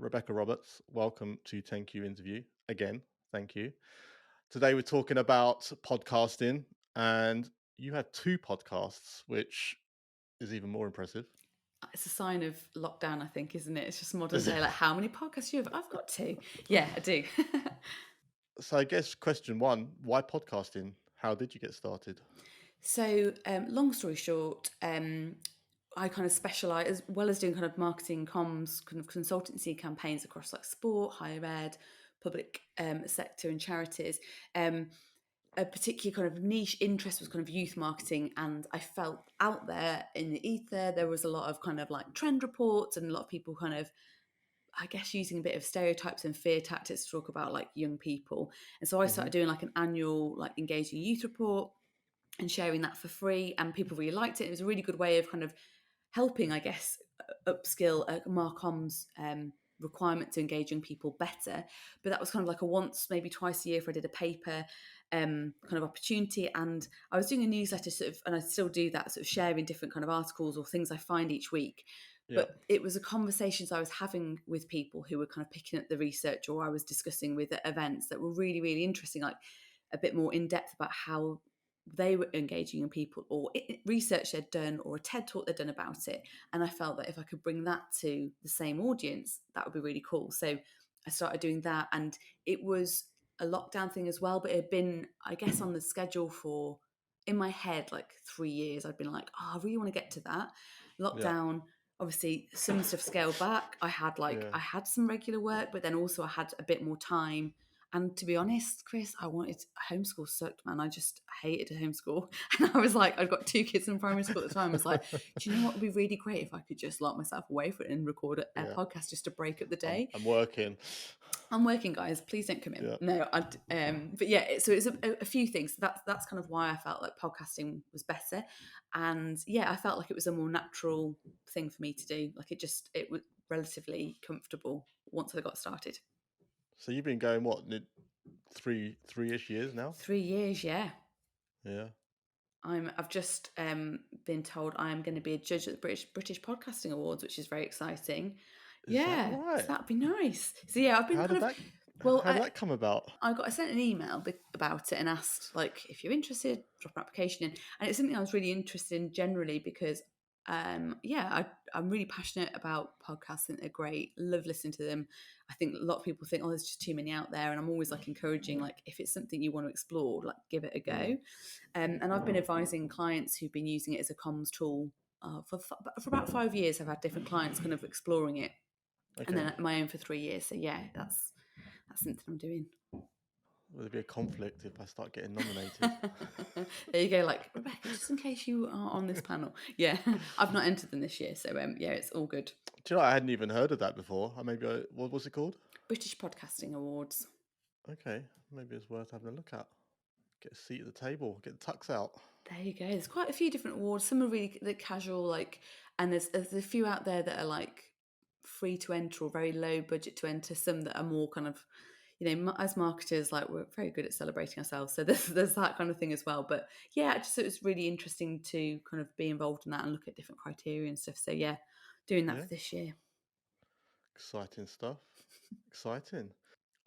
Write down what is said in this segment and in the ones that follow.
Rebecca Roberts. Welcome to 10Q Interview. Again, thank you. Today we're talking about podcasting, and you had two podcasts, which is even more impressive. It's a sign of lockdown, I think, isn't it? It's just modern Is it? day. Like, how many podcasts you have? I've got two. Yeah, I do. So I guess question one, why podcasting? How did you get started? So, long story short, I kind of specialise, as well as doing kind of marketing, comms, kind of consultancy campaigns across like sport, higher ed, public sector, and charities. A particular kind of niche interest was kind of youth marketing, and I felt out there in the ether there was a lot of kind of like trend reports and a lot of people kind of, I guess, using a bit of stereotypes and fear tactics to talk about like young people. And so I Hmm. started doing like an annual like engaging youth report and sharing that for free, and people really liked it. It was a really good way of kind of helping, I guess, upskill Marcom's requirement to engaging people better. But that was kind of like a once, maybe twice a year, if I did a paper kind of opportunity. And I was doing a newsletter sort of, and I still do that, sort of sharing different kind of articles or things I find each week. Yeah. But it was a conversations I was having with people who were kind of picking up the research, or I was discussing with at events that were really, really interesting, like a bit more in depth about how they were engaging in people, or research they'd done, or a TED talk they'd done about it. And I felt that if I could bring that to the same audience, that would be really cool. So I started doing that, and it was a lockdown thing as well, but it had been, I guess, on the schedule for, in my head, like 3 years. I'd been like, oh, I really want to get to that. Yeah. Lockdown, obviously some stuff scaled back. Yeah. I had some regular work, but then also I had a bit more time. And to be honest, Chris, I wanted homeschool sucked, man. I just hated homeschool. And I was like, I've got two kids in primary school at the time. I was like, do you know what would be really great if I could just lock myself away for it and record a Yeah. podcast just to break up the I'm, day? I'm working. I'm working, guys. Please don't come in. Yeah. No, but yeah. So it's a few things. That's kind of why I felt like podcasting was better, and yeah, I felt like it was a more natural thing for me to do. Like it was relatively comfortable once I got started. So you've been going what, three-ish years now? 3 years, yeah. Yeah. I've just been told I am going to be a judge at the British Podcasting Awards, which is very exciting. Is that Yeah, so right? that'd be nice. So yeah, I've been How kind did of, that well, how did that come about? I sent an email about it and asked, like, if you're interested, drop an application in. And it's something I was really interested in generally because, I'm really passionate about podcasts. I think they're great. Love listening to them. I think a lot of people think, oh, there's just too many out there. And I'm always like encouraging, like, if it's something you want to explore, like, give it a Mm. go. And I've been advising clients who've been using it as a comms tool for about 5 years. I've had different clients kind of exploring it, and Okay. then my own for 3 years. So yeah, that's something I'm doing. Will there be a conflict if I start getting nominated? There you go, like, Rebecca, just in case you are on this panel. Yeah, I've not entered them this year, so yeah, it's all good. Do you know, I hadn't even heard of that before. What was it called? British Podcasting Awards. Okay, maybe it's worth having a look at. Get a seat at the table, get the tux out. There you go. There's quite a few different awards. Some are really casual, like, and there's a few out there that are like free to enter or very low budget to enter. Some that are more kind of, as marketers, like, we're very good at celebrating ourselves. So there's that kind of thing as well. But yeah, it was really interesting to kind of be involved in that and look at different criteria and stuff. So yeah, doing that Yeah, for this year. exciting stuff. Exciting.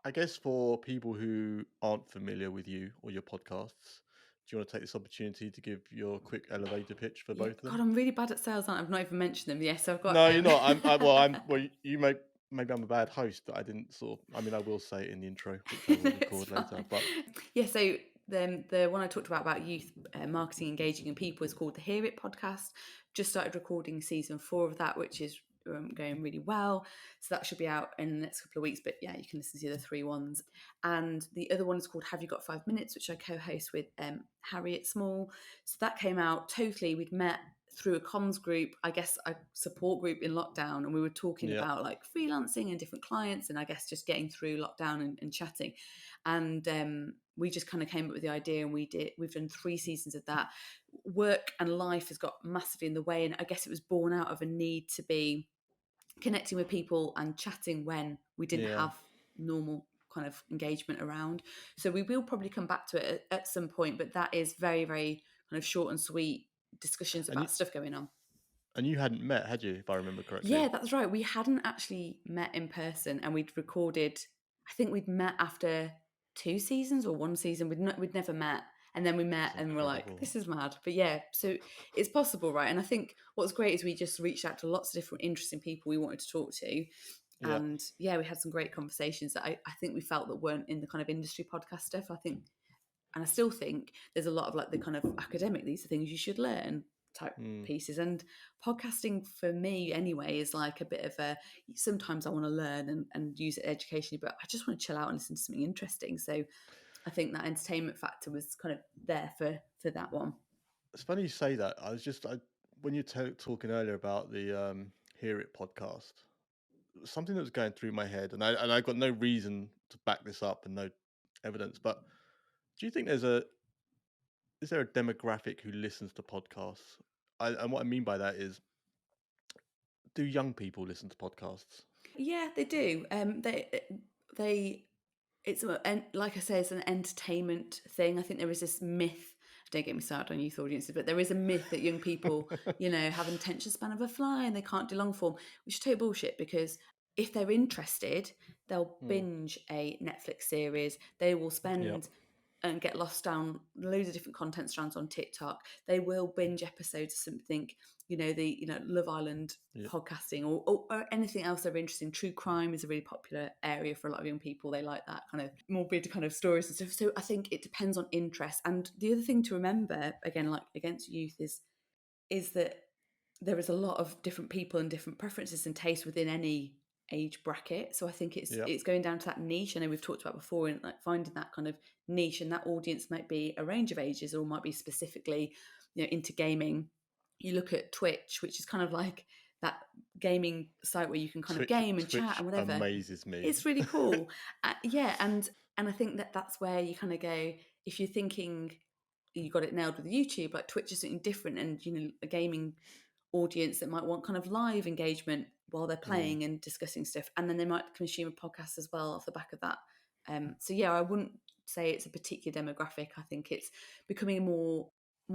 I guess for people who aren't familiar with you or your podcasts, do you want to take this opportunity to give your quick elevator pitch for Yeah, both of them? God, I'm really bad at sales, aren't I? I've not even mentioned them. Yes, I've got. No, you're not. Well, you may maybe I'm a bad host that I didn't sort of. I mean, I will say it in the intro, which I will It's record later. fine. But Yeah, so the one I talked about youth marketing, engaging in people, is called the Hear It podcast. Just started recording season 4 of that, which is going really well. So that should be out in the next couple of weeks. But yeah, you can listen to the other 3 ones. And the other one is called Have You Got 5 Minutes, which I co-host with Harriet Small. So that came out totally. We'd met through a comms group, I guess a support group in lockdown, and we were talking yeah, about like freelancing and different clients, and I guess just getting through lockdown and chatting. And we just kind of came up with the idea, and we've done 3 seasons of that. Work and life has got massively in the way, and I guess it was born out of a need to be connecting with people and chatting when we didn't yeah. have normal kind of engagement around. So we will probably come back to it at some point, but that is very, very kind of short and sweet discussions And about stuff going on. And you hadn't met, had you, if I remember correctly? Yeah, that's right. We hadn't actually met in person, and we'd recorded. I think we'd met after 2 seasons or 1 season. We'd never met, and then we met, That's and we're like, incredible. "This is mad." But yeah, so it's possible, right? And I think what's great is we just reached out to lots of different interesting people we wanted to talk to, Yeah. and yeah, we had some great conversations that I think we felt that weren't in the kind of industry podcast stuff. I think, and I still think there's a lot of like the kind of academic, these are things you should learn type Mm. pieces. And podcasting for me anyway is like a bit of a, sometimes I want to learn and use it educationally, but I just want to chill out and listen to something interesting. So I think that entertainment factor was kind of there for that one. It's funny you say that. When you were talking earlier about the Hear It podcast, something that was going through my head, and I got no reason to back this up and no evidence. But do you think is there a demographic who listens to podcasts? And what I mean by that is, do young people listen to podcasts? Yeah, they do. They it's like I say, it's an entertainment thing. I think there is this myth. Don't get me started on youth audiences, but there is a myth that young people, have an attention span of a fly and they can't do long form, which is total bullshit. Because if they're interested, they'll Mm. binge a Netflix series. They will Yep. spend and get lost down loads of different content strands on TikTok. They will binge episodes of something, Love Island Yep. podcasting or anything else they're interested in. True crime is a really popular area for a lot of young people. They like that kind of morbid kind of stories and stuff. So I think it depends on interest. And the other thing to remember, again, like against youth, is that there is a lot of different people and different preferences and tastes within any age bracket. So I think Yep. it's going down to that niche. I know we've talked about before, and like finding that kind of niche, and that audience might be a range of ages or might be specifically, into gaming. You look at Twitch, which is kind of like that gaming site where you can kind of game and chat Twitch and whatever. amazes me. It's really cool. Yeah, and I think that that's where you kind of go, if you're thinking you got it nailed with YouTube, like Twitch is something different, and a gaming audience that might want kind of live engagement while they're Mm. playing and discussing stuff, and then they might consume a podcast as well off the back of that. So yeah, I wouldn't say it's a particular demographic. I think it's becoming more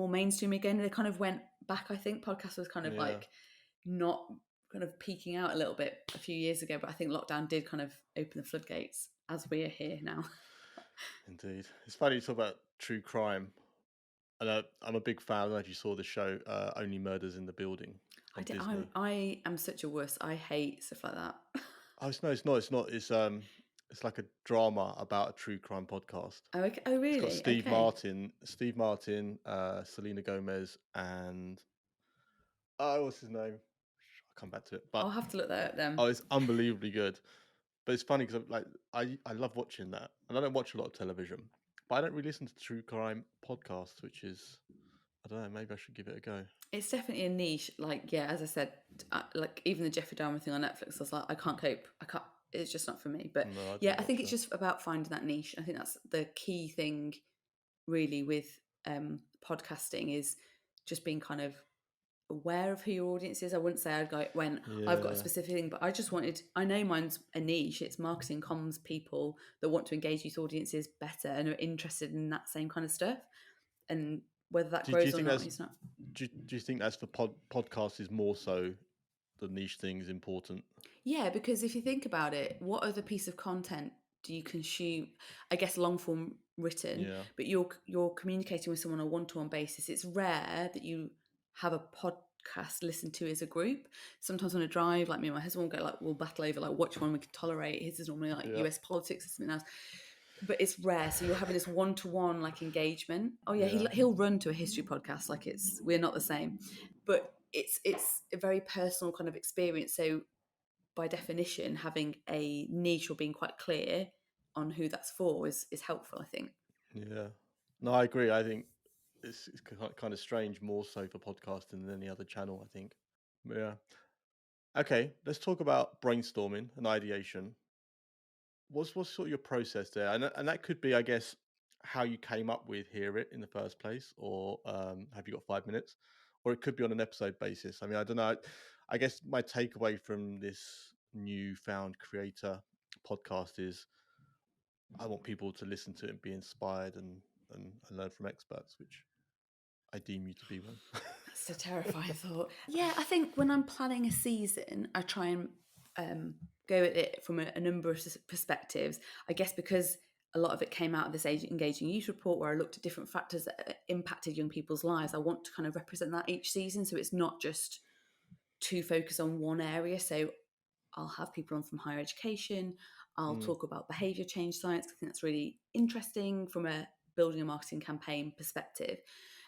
mainstream again. They kind of went back. I think podcast was kind of Yeah. like not kind of peaking out a little bit a few years ago, but I think lockdown did kind of open the floodgates as we are here now. Indeed. It's funny you talk about true crime. And I'm a big fan. I don't know if you saw the show Only Murders in the Building I, on did, Disney. I am such a wuss. I hate stuff like that. Oh, no, it's not. It's not. It's like a drama about a true crime podcast. Oh, okay. Oh, It's got really? Okay. Steve Martin, Selena Gomez, and what's his name? I'll come back to it. But I'll have to look that up then. oh, it's unbelievably good. But it's funny because I love watching that, and I don't watch a lot of television, but I don't really listen to true crime podcasts, which is, I don't know. Maybe I should give it a go. It's definitely a niche. Like, yeah, as I said, like even the Jeffrey Dahmer thing on Netflix, I was like, I can't cope. I can't. It's just not for me. But No, I yeah, didn't I think watch it's that. just about finding that niche. I think that's the key thing, really, with podcasting is just being kind of aware of who your audience is. I wouldn't say I'd go when I've got a Yeah. specific thing, but I know mine's a niche. It's marketing comms people that want to engage youth audiences better and are interested in that same kind of stuff. And whether that Do you grows or think not, that's it's not. do you think that's for podcast is more so the niche thing is important? Yeah, because if you think about it, what other piece of content do you consume? I guess long form written, Yeah. but you're communicating with someone on a one to one basis. It's rare that you have a podcast listened to as a group. Sometimes on a drive, like me and my husband will go like we'll battle over like which one we can tolerate. His is normally like Yeah. US politics or something else. But it's rare, so you're having this one to one like engagement. Oh yeah, Yeah. he'll run to a history podcast like we're not the same, but it's a very personal kind of experience. So by definition, having a niche or being quite clear on who that's for is helpful, I think. Yeah. No, I agree. I think it's kind of strange more so for podcasting than any other channel, I think. Yeah. Okay, let's talk about brainstorming and ideation. What's sort of your process there? And that could be, I guess, how you came up with Hear It in the first place, or have you got 5 minutes? Or it could be on an episode basis. I mean, I don't know. I guess my takeaway from this newfound creator podcast is I want people to listen to it and be inspired and learn from experts, which I deem you to be one. That's a terrifying thought. Yeah, I think when I'm planning a season, I try and go at it from a number of perspectives. I guess because a lot of it came out of this age engaging youth report where I looked at different factors that impacted young people's lives. I want to kind of represent that each season, so it's not just to focus on one area. So I'll have people on from higher education. I'll Mm, talk about behaviour change science. I think that's really interesting from a building a marketing campaign perspective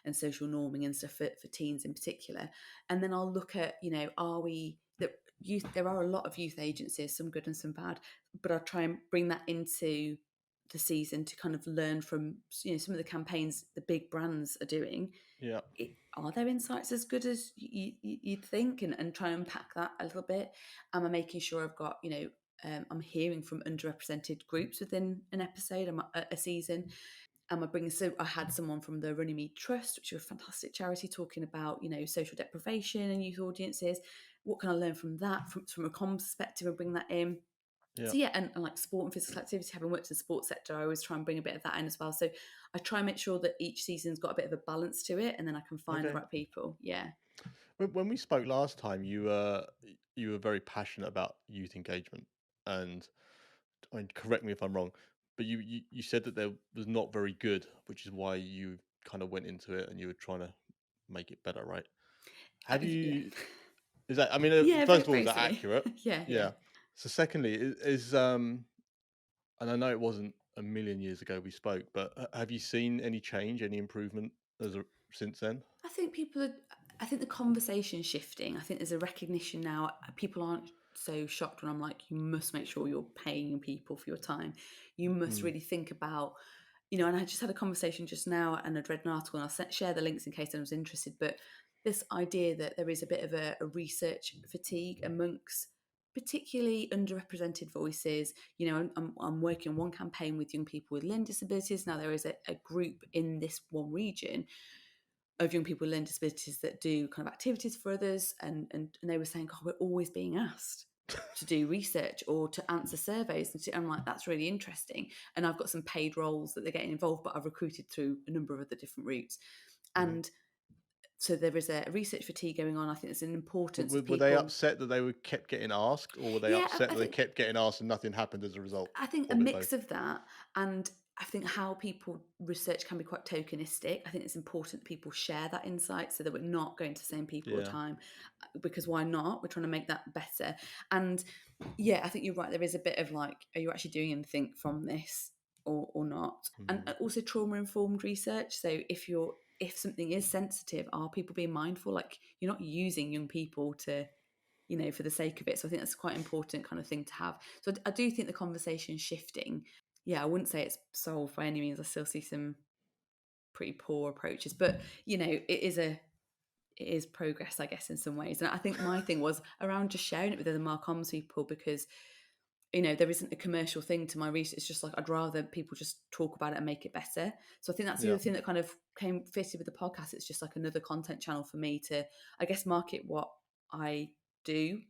and social norming and stuff for teens in particular. And then I'll look at, are we that youth? There are a lot of youth agencies, some good and some bad, but I'll try and bring that into the season to kind of learn from some of the campaigns the big brands are doing. yeah, Are their insights as good as you'd think, and try and unpack that a little bit? Am I making sure I've got, I'm hearing from underrepresented groups within an episode, a season? Am I bringing, so I had someone from the Runnymede Trust, which is a fantastic charity, talking about, social deprivation and youth audiences. What can I learn from that, from a comm perspective, and bring that in? yeah. So yeah, and like sport and physical activity, having worked in the sports sector, I always try and bring a bit of that in as well. So I try and make sure that each season's got a bit of a balance to it, and then I can find the Okay. right people. Yeah. When we spoke last time, you were very passionate about youth engagement, and I mean, correct me if I'm wrong, but you said that there was not very good, which is why you kind of went into it and you were trying to make it better, right? Have Yeah. you? Is that? I mean, Yeah, first of all, is that basically. accurate? Yeah, yeah. Yeah. So, secondly, and I know it wasn't a million years ago we spoke, but have you seen any change, any improvement since then? I think people are, I think the conversation's shifting. I think there's a recognition now. People aren't so shocked when I'm like, you must make sure you're paying people for your time. You must Mm, really think about, and I just had a conversation just now and I'd read an article, and I'll share the links in case anyone's interested. But this idea that there is a bit of a research fatigue amongst particularly underrepresented voices. I'm working on one campaign with young people with learning disabilities. Now there is a group in this one region of young people with learning disabilities that do kind of activities for others, and they were saying, "God, we're always being asked to do research or to answer surveys." And I'm like, "That's really interesting." And I've got some paid roles that they're getting involved, but I've recruited through a number of other different routes. mhm. And so there is a research fatigue going on. I think there's an importance of Were they people. upset that they were kept getting asked, or were they Yeah, upset I that they think kept getting asked and nothing happened as a result? I think a Or a bit both? mix of that, and I think how people research can be quite tokenistic. I think it's important that people share that insight so that we're not going to the same people all the Yeah. time, because why not? We're trying to make that better. And yeah, I think you're right. There is a bit of like, are you actually doing anything from this or not? And Mhm. also trauma informed research. So if something is sensitive, are people being mindful? Like, you're not using young people to, for the sake of it. So I think that's quite important kind of thing to have. So I do think the conversation's shifting. Yeah, I wouldn't say it's solved by any means. I still see some pretty poor approaches, but it is progress, I guess, in some ways. And I think my thing was around just sharing it with other Marcoms people, because there isn't a commercial thing to my research. It's just like I'd rather people just talk about it and make it better. So I think that's the Yeah. other thing that kind of came fitted with the podcast. It's just like another content channel for me to, I guess, market what I do,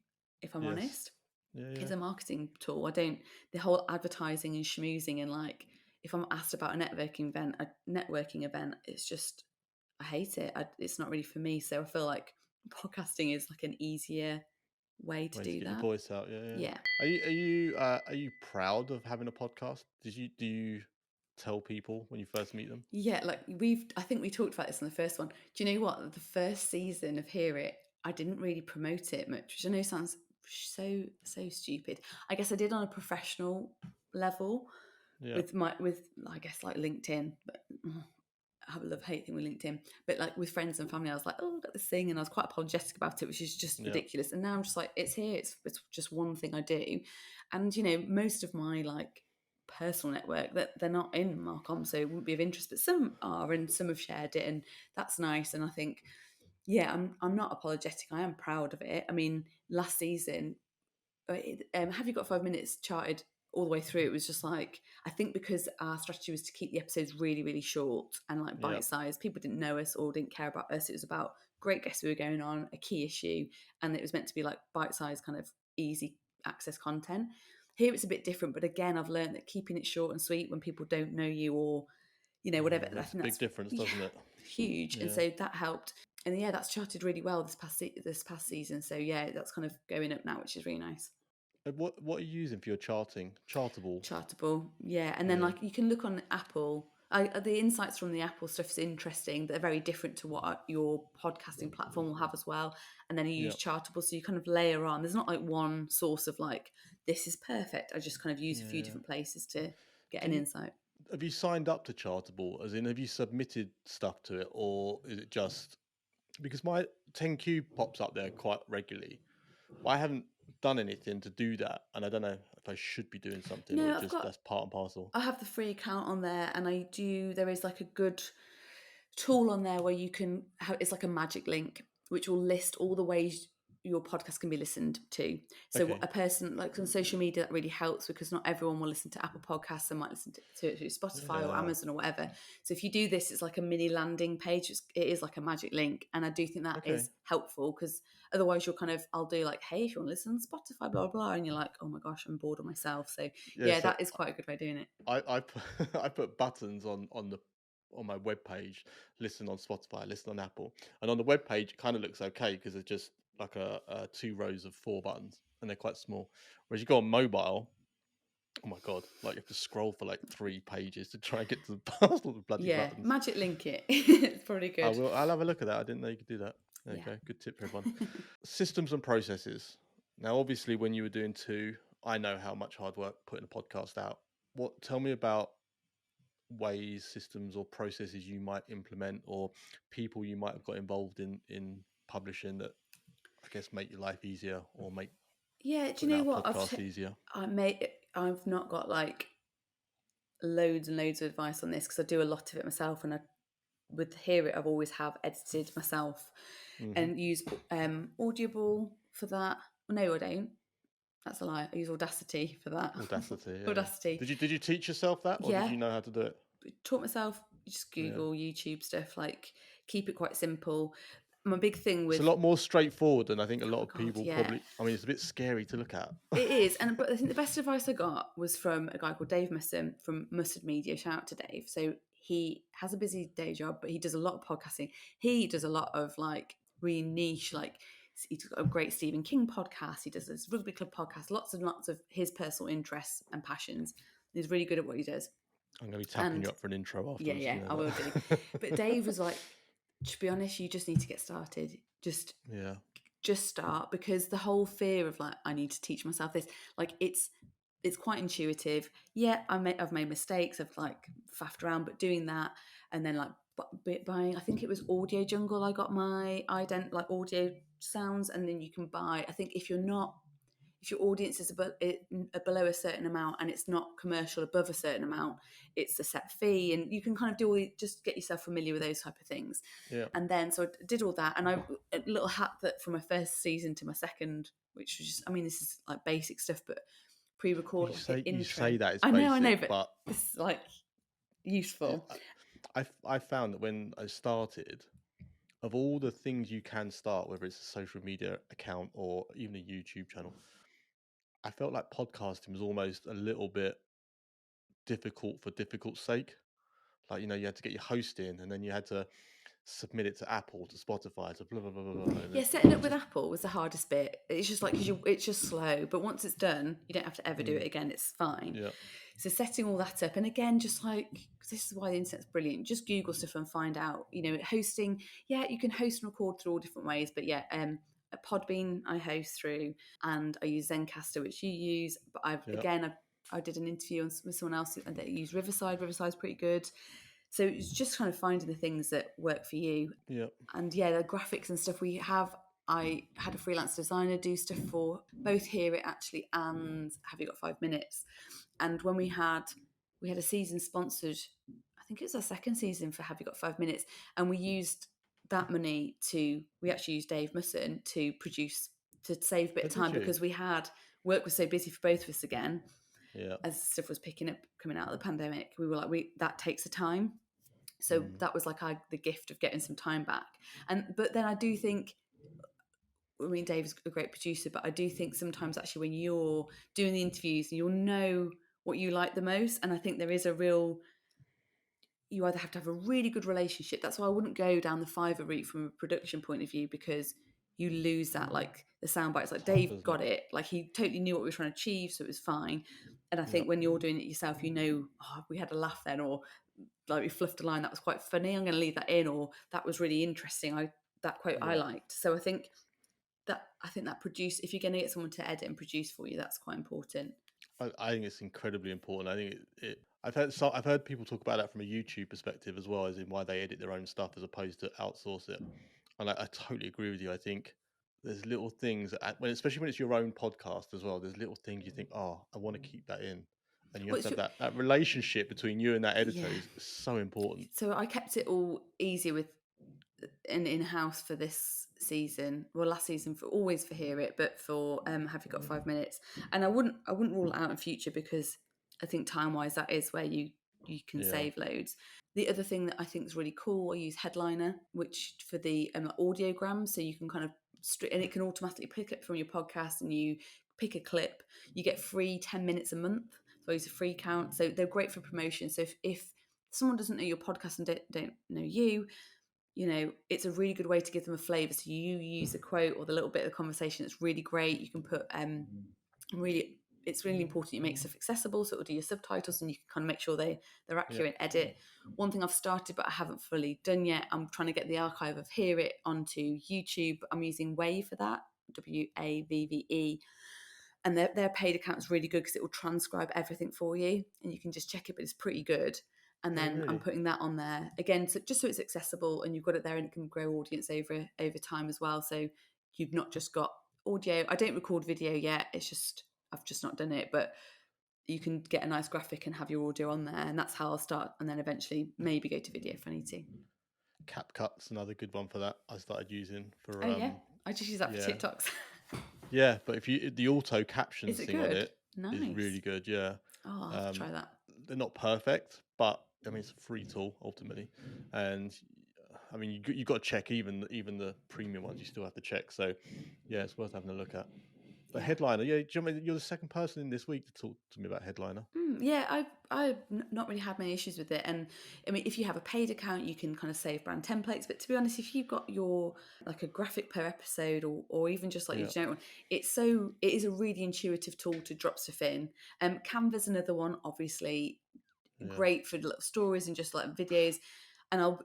if I'm Yes. honest. Yeah. It's Yeah. a marketing tool. I don't, the whole advertising and schmoozing, and like if I'm asked about a networking event, it's just, I hate it. It's not really for me. So I feel like podcasting is like an easier way to Way to do get your that. voice out. Yeah. Yeah. Yeah. Are you proud of having a podcast? Do you tell people when you first meet them? Yeah, like I think we talked about this in the first one. Do you know what? The first season of Hear It, I didn't really promote it much, which I know sounds so stupid. I guess I did on a professional level Yeah. with I guess like LinkedIn, but I have a love hate thing with LinkedIn. But like with friends and family, I was like, oh, I've got this thing, and I was quite apologetic about it, which is just Yeah. ridiculous. And now I'm just like, it's here. It's just one thing I do, and most of my like personal network that they're not in Marcom, so it wouldn't be of interest. But some are, and some have shared it, and that's nice. And I think, yeah, I'm not apologetic. I am proud of it. I mean, last season, have you got 5 minutes charted all the way through? It was just like, I think because our strategy was to keep the episodes really really short and like Yeah. bite sized. People didn't know us or didn't care about us. It was about great guests we were going on, a key issue, and it was meant to be like bite sized kind of easy access content. Here it's a bit different, but again, I've learned that keeping it short and sweet when people don't know you, or whatever. I Makes a think big that's difference, doesn't it? huge. And Yeah. so that helped. And yeah, that's charted really well this past season. So yeah, that's kind of going up now, which is really nice. What are you using for your charting? Chartable. Chartable, yeah. And then Yeah. like you can look on Apple. The insights from the Apple stuff is interesting. They're very different to what your podcasting platform will have as well. And then you Yeah. use Chartable, so you kind of layer on. There's not like one source of like this is perfect. I just kind of use a few Yeah. different places to get Do an you insight. have you signed up to Chartable? As in, have you submitted stuff to it, or is it just because my 10Q pops up there quite regularly? But I haven't done anything to do that, and I don't know if I should be doing something or No, it just that's part and parcel. I have the free account on there, and there is like a good tool on there where you can have, it's like a magic link which will list all the ways your podcast can be listened to. So Okay. a person like on social media, that really helps because not everyone will listen to Apple Podcasts. They might listen to it through Spotify or Yeah. Amazon or whatever. So if you do this, it's like a mini landing page. It is like a magic link, and I do think that Okay. is helpful because otherwise you're kind of, I'll do like, hey, if you want to listen to Spotify, blah blah, and you're like, oh my gosh, I'm bored of myself. So Yeah. yeah, So that is quite a good way of doing it. I put I put buttons on my web page. Listen on Spotify. Listen on Apple. And on the web page, it kind of looks okay because it's just like a 2 rows of 4 buttons, and they're quite small. Whereas you go on mobile, oh my god! Like you have to scroll for like 3 pages to try and get to the past all the bloody Yeah, buttons. magic link it. It's probably I good. will. I'll have a look at that. I didn't know you could do that. There you Yeah. go. Good tip for everyone. Systems and processes. Now, obviously, when you were doing two, I know how much hard work putting a podcast out. Tell me about ways, systems, or processes you might implement, or people you might have got involved in publishing that I guess make your life easier or make Yeah, do you putting know out a what? podcast easier. I've not got like loads and loads of advice on this because I do a lot of it myself, and I with Hear It I've always have edited myself Hmm. and use Audible for that. Well, no, I don't. That's a lie. I use Audacity for that. Audacity. Yeah. Audacity. Did you teach yourself that, or did Yeah, you know how to do it? taught myself. Just Yeah. Google, YouTube stuff. Like keep it quite simple. My big thing It's a with lot more straightforward than I think a oh lot my of god, people yeah. probably. I mean, it's a bit scary to look at. It is, but I think the best advice I got was from a guy called Dave Musson from Mustard Media. Shout out to Dave. So he has a busy day job, but he does a lot of podcasting. He does a lot of like really niche, like he's got a great Stephen King podcast. He does this rugby club podcast, lots and lots of his personal interests and passions. He's really good at what he does. I'm going to be tapping And you up for an intro yeah, afterwards. yeah, You know I will do. But that. Dave was like, to be honest, you just need to get started. Yeah. Just start, because the whole fear of like I need to teach myself this, like it's quite intuitive. Yeah, I've made mistakes. I've like faffed around, but doing that and then like buying, I think it was Audio Jungle. I got my like audio sounds, and then you can buy. I think if your audience is below a certain amount and it's not commercial above a certain amount, it's a set fee, and you can kind of just get yourself familiar with those type of things. Yeah. And then so I did all that, and a little hack that from my first season to my second, which was just, I mean, this is like basic stuff, but pre-record like an You intro. say that it's I know, basic, but but this is like it, useful. I found that when I started, of all the things you can start, whether it's a social media account or even a YouTube channel, I felt like podcasting was almost a little bit difficult for difficult sake. Like, you had to get your host in, and then you had to submit it to Apple, to Spotify, to blah blah blah blah blah. And Yeah, it setting up with just Apple was the hardest bit. It's just like because it's just slow, but once it's done, you don't have to ever do mm, it again. It's fine. yeah, So setting all that up, and again, just like, 'cause this is why the internet's brilliant. Just Google stuff and find out. Hosting. Yeah, you can host and record through all different ways, but yeah, a Podbean I host through, and I use Zencaster, which you use. But yeah, I did an interview with someone else that used Riverside. Riverside's pretty good. So it's just kind of finding the things that work for you. yeah. And yeah, the graphics and stuff we have. I had a freelance designer do stuff for both Hear It actually and Have You Got 5 Minutes. And when we had a season sponsored, I think it was our second season for Have You Got 5 Minutes, and we used that money we actually used Dave Musson to save a bit Oh, of did time, you? because work was so busy for both of us again Yeah. as stuff was picking up coming out of the pandemic. We were like, that takes a time. So Mm. that was like the gift of getting some time back. But then I do think, I mean, Dave's a great producer, but I do think sometimes actually when you're doing the interviews, you'll know what you like the most. And I think there is a real you either have to have a really good relationship. That's why I wouldn't go down the Fiverr route from a production point of view, because you lose that, like the sound bites. Like Tough, Dave isn't it? got it, like he totally knew what we were trying to achieve, so it was fine. And I think Yep. when you're doing it yourself, oh, we had a laugh then, or like we fluffed a line that was quite funny, I'm going to leave that in, or that was really interesting. That quote I Yeah. liked. So I think that produce, if you're going to get someone to edit and produce for you, that's quite important. I think it's incredibly important. I think I've heard people talk about that from a YouTube perspective as well, as in why they edit their own stuff as opposed to outsource it. And I totally agree with you. I think there's little things especially when it's your own podcast as well. There's little things you think, oh, I want to keep that in, and you Well, have to it's have your, that relationship between you and that editor yeah. is so important. So I kept it all easier with an in-house for this season, well last season, for always for Hear It, but for Have You Got 5 Minutes. And I wouldn't rule it out in future, because I think time wise that is where you can Yeah, save loads. The other thing that I think is really cool, I use Headliner, which for the audiogram, so you can kind of and it can automatically pick it from your podcast, and you pick a clip, you get free 10 minutes a month. So I use a free count, so they're great for promotion. So if someone doesn't know your podcast and don't know you, it's a really good way to give them a flavour. So you use a quote or the little bit of the conversation that's really great. You can put really, it's really important you make stuff accessible, so it'll do your subtitles, and you can kind of make sure they're yeah, accurate. Edit. One thing I've started but I haven't fully done yet, I'm trying to get the archive of Hear It onto YouTube. I'm using Wave for that, WAVVE, and their paid account is really good because it will transcribe everything for you, and you can just check it, but it's pretty good. And yeah, then I'm really. putting that on there again, so just so it's accessible and you've got it there, and it can grow audience over time as well. So you've not just got audio. I don't record video yet. It's just I've just not done it, but you can get a nice graphic and have your audio on there, and that's how I'll start. And then eventually maybe go to video if I need to. CapCut's another good one for that. I started using for Oh yeah, I just use that for yeah, TikToks. yeah. But if you the auto Is captions it thing on good? it is really Nice. good. Yeah. Oh, I'll have to Um, try that. they're not perfect, but I mean it's a free tool ultimately, and I mean you got to check even the premium ones. You still have to check. So yeah, it's worth having a look at. But Yeah. Headliner, yeah, do you know, you're the second person in this week to talk to me about Headliner. Yeah, I've not really had many issues with it, and I mean, if you have a paid account, you can kind of save brand templates. But to be honest, if you've got your like a graphic per episode, or even just like your Yeah, generic one, it is a really intuitive tool to drop stuff in. Canva's another one, obviously yeah, great for little stories and just like videos. And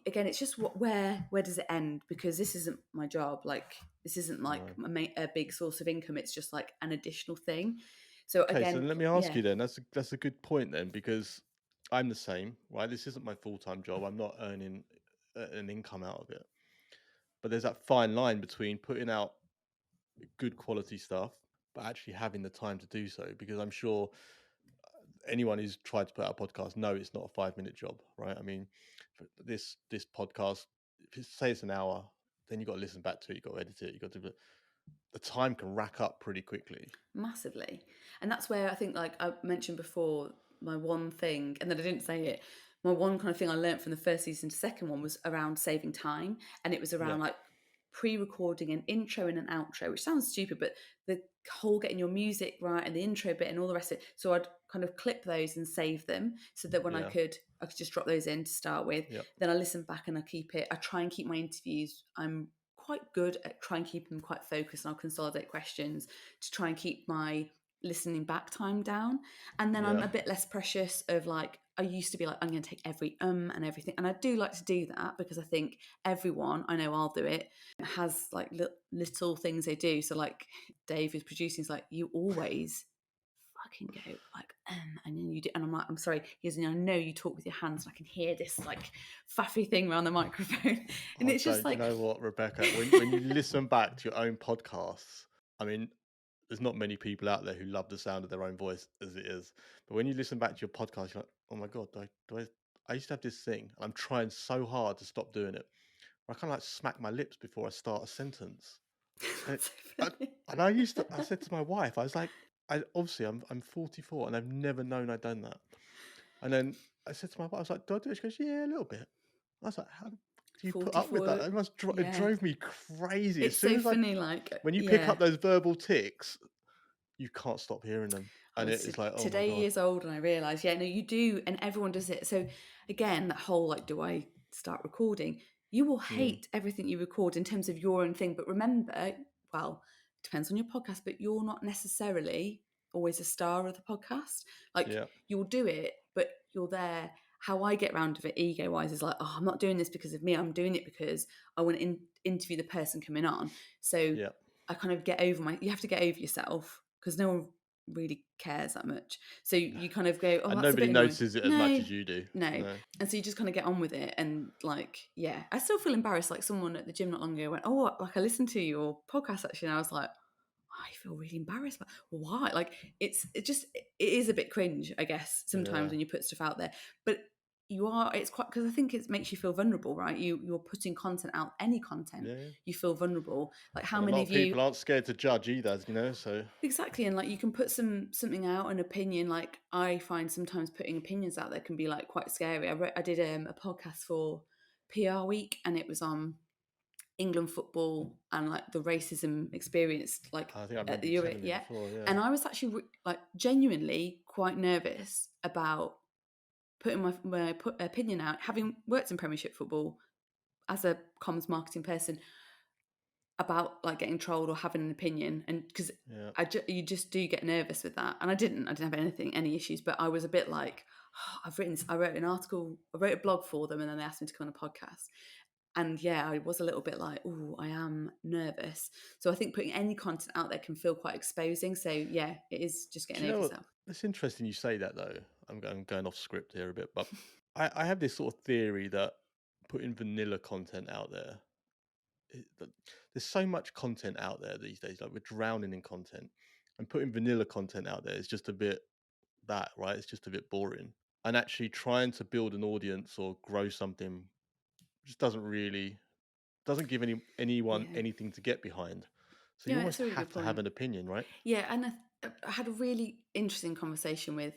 again, it's just where does it end? Because this isn't my job. Like this isn't like no. a big source of income. It's just like an additional thing. So Okay, so again, let me ask yeah. you then. That's a good point then, because I'm the same, right? This isn't my full time job. I'm not earning an income out of it. But there's that fine line between putting out good quality stuff, but actually having the time to do so. Because I'm sure anyone who's tried to put out a podcast know it's not a 5 minute job, right? I mean, for this podcast, if say it's an hour, then you got to listen back to it, you got to edit it, you got to do the time can rack up pretty quickly. Massively. And that's where I think, like I mentioned before, my one thing, and then I didn't say it, my one kind of thing I learned from the first season to second one was around saving time. And it was Yeah, around like pre-recording an intro and an outro, which sounds stupid, but the whole getting your music right and the intro bit and all the rest of it. So I'd kind of clip those and save them so that when yeah, I could just drop those in to start with. yeah, Then I listen back and I keep it. I try and keep my interviews. I'm quite good at trying to keep them quite focused, and I'll consolidate questions to try and keep my listening back time down. And then I'm yeah. a bit less precious of like, I used to be like, I'm going to take every and everything. And I do like to do that because I think everyone, I know I'll do it, has like little things they do. So like Dave who's producing is like, you always fucking go like and then you do, and I'm like, I'm sorry, he goes, I know you talk with your hands and I can hear this like faffy thing around the microphone. And Oh, it's just don't you like know what, Rebecca? When you listen back to your own podcasts, I mean, there's not many people out there who love the sound of their own voice as it is. But when you listen back to your podcast, you're like, oh my god, I used to have this thing. I'm trying so hard to stop doing it. I kind of like smack my lips before I start a sentence. And, that's so I, funny. and I said to my wife, I was like, I'm 44 and I've never known I'd done that. And then I said to my wife, I was like, do I do it? She goes, yeah, a little bit. I was like, how do you put up with that? 44, It yeah, drove me crazy. As it's soon so as funny, like when you pick yeah. up those verbal tics, you can't stop hearing them, and Honestly, it's like, oh my today god, years old, and I realised, yeah, no, you do, and everyone does it. So again, that whole like, do I start recording? You will mm, hate everything you record in terms of your own thing. But remember, well, it depends on your podcast, but you're not necessarily always a star of the podcast. Like yeah, you'll do it, but you're there. How I get round of it ego wise is like, oh, I'm not doing this because of me. I'm doing it because I want to interview the person coming on. So yeah, I kind of get over you have to get over yourself because no one really cares that much. So you kind of go, oh, and that's a nobody bit annoying. notices it as much No, as you do. no. No, And so you just kind of get on with it. And like, yeah, I still feel embarrassed. Like someone at the gym not long ago went, oh, like I listened to your podcast actually. And I was like, I feel really embarrassed. But why? Like it is a bit cringe, I guess, sometimes yeah, when you put stuff out there. But it's quite, because I think it makes you feel vulnerable, right? You're putting content out, any content, yeah, yeah. you feel vulnerable. Like how And a many lot of of you. people aren't scared to judge either, you know. So Exactly, and like you can put something out, an opinion. Like I find sometimes putting opinions out there can be like quite scary. I did a podcast for PR Week, and it was on England football and like the racism experienced like I think I at remember the you Euro, telling me yeah. before. Yeah, And I was actually like genuinely quite nervous about putting my opinion out, having worked in Premiership football as a comms marketing person, about like getting trolled or having an opinion, and because yeah, you just do get nervous with that, and I didn't have any issues, but I was a bit like, oh, I wrote an article, I wrote a blog for them, and then they asked me to come on a podcast, and yeah, I was a little bit like, oh, I am nervous. So I think putting any content out there can feel quite exposing. So yeah, it is just do getting you over know what? yourself. It's interesting you say that though. I'm going off script here a bit, but I have this sort of theory that putting vanilla content out there, there's so much content out there these days. Like we're drowning in content, and putting vanilla content out there is just a bit that, right? It's just a bit boring. And actually trying to build an audience or grow something just doesn't give anyone Yeah, anything to get behind. So you yeah, it's almost a really have good to have point. an opinion, right? Yeah, and I had a really interesting conversation with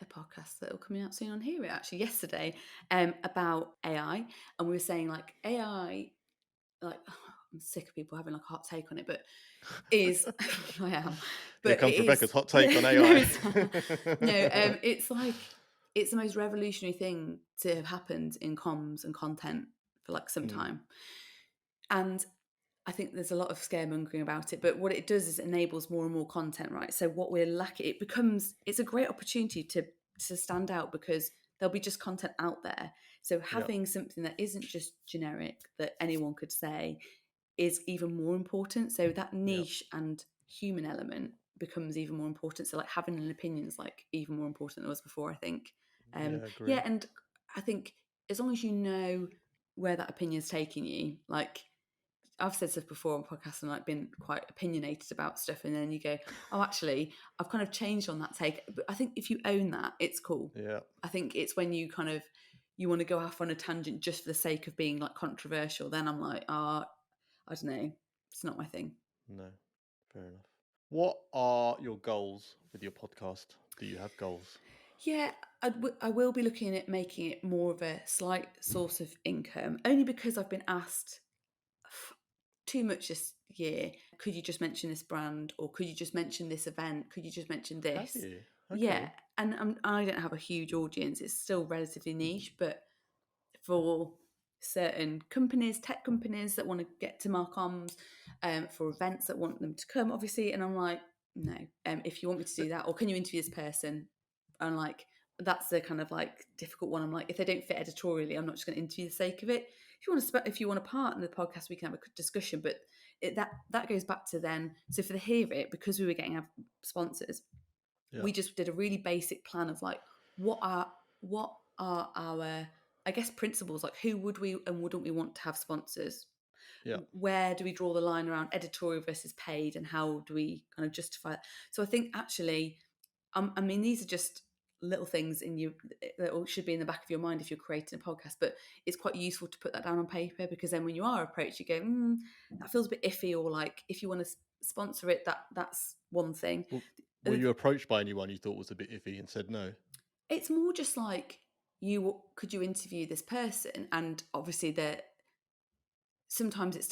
a podcast that will coming out soon on here actually yesterday, about AI, and we were saying like AI, like I'm sick of people having like a hot take on it, but is I am, Here but it comes Rebecca's is, hot take yeah, on no, AI. it's no, it's like it's the most revolutionary thing to have happened in comms and content for like some Mm, time, and I think there's a lot of scaremongering about it, but what it does is it enables more and more content, right? So what we're lacking, it's a great opportunity to stand out because there'll be just content out there. So yeah, having something that isn't just generic that anyone could say is even more important. So that yeah, niche and human element becomes even more important. So like having an opinion is like even more important than it was before, I think. yeah, I Yeah, agree. and I think as long as you know where that opinion is taking you, like I've said stuff before on podcasts and like been quite opinionated about stuff, and then you go, "Oh, actually, I've kind of changed on that take." But I think if you own that, it's cool. Yeah, I think it's when you kind of you want to go off on a tangent just for the sake of being like controversial. Then I'm like, I don't know, it's not my thing. no, fair enough. What are your goals with your podcast? Do you have goals? Yeah, I will be looking at making it more of a slight source of income, only because I've been asked too much this year. Could you just mention this brand, or could you just mention this event? Could you just mention Have this? you? Yeah, Okay. and I don't have a huge audience. It's still relatively niche, but for certain companies, tech companies that want to get to Marcoms, for events that want them to come, obviously. And I'm like, no. If you want me to do that, or can you interview this person? And like, that's the kind of like difficult one. I'm like, if they don't fit editorially, I'm not just going to interview the sake of it. If you want to partner the podcast, we can have a discussion. But that goes back to then. So for the Hear It, because we were getting our sponsors, Yeah, we just did a really basic plan of like what are what are our, I guess, principles, like who would we and wouldn't we want to have sponsors, yeah, where do we draw the line around editorial versus paid, and how do we kind of justify it. So I think actually, I mean, these are just little things in you that should be in the back of your mind if you're creating a podcast, but it's quite useful to put that down on paper, because then when you are approached, you go, that feels a bit iffy, or like if you want to sponsor it, that's one thing. were you approached by anyone you thought was a bit iffy and said no? It's more just like, could you interview this person, and obviously that sometimes it's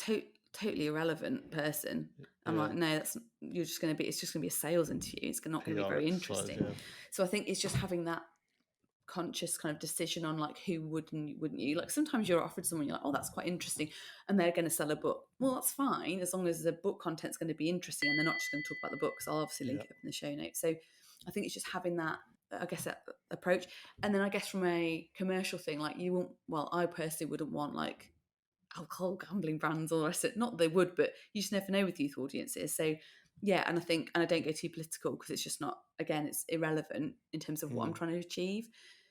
totally irrelevant person. I'm Yeah. like, no, that's you're just going to be. It's just going to be a sales interview. It's not going to be PR very exercise. interesting. Yeah. So I think it's just having that conscious kind of decision on like who would and wouldn't you. Like sometimes you're offered someone, you're like, oh, that's quite interesting, and they're going to sell a book. Well, that's fine as long as the book content's going to be interesting and they're not just going to talk about the book. So I'll obviously link Yeah. it up in the show notes. So I think it's just having that, I guess, that approach. And then I guess from a commercial thing, like you won't. Well, I personally wouldn't want like alcohol gambling brands or the rest of it. Not that they would, but you just never know with youth audiences. So yeah, and I think, and I don't go too political because it's just not, again, it's irrelevant in terms of what I'm Mm. trying to achieve.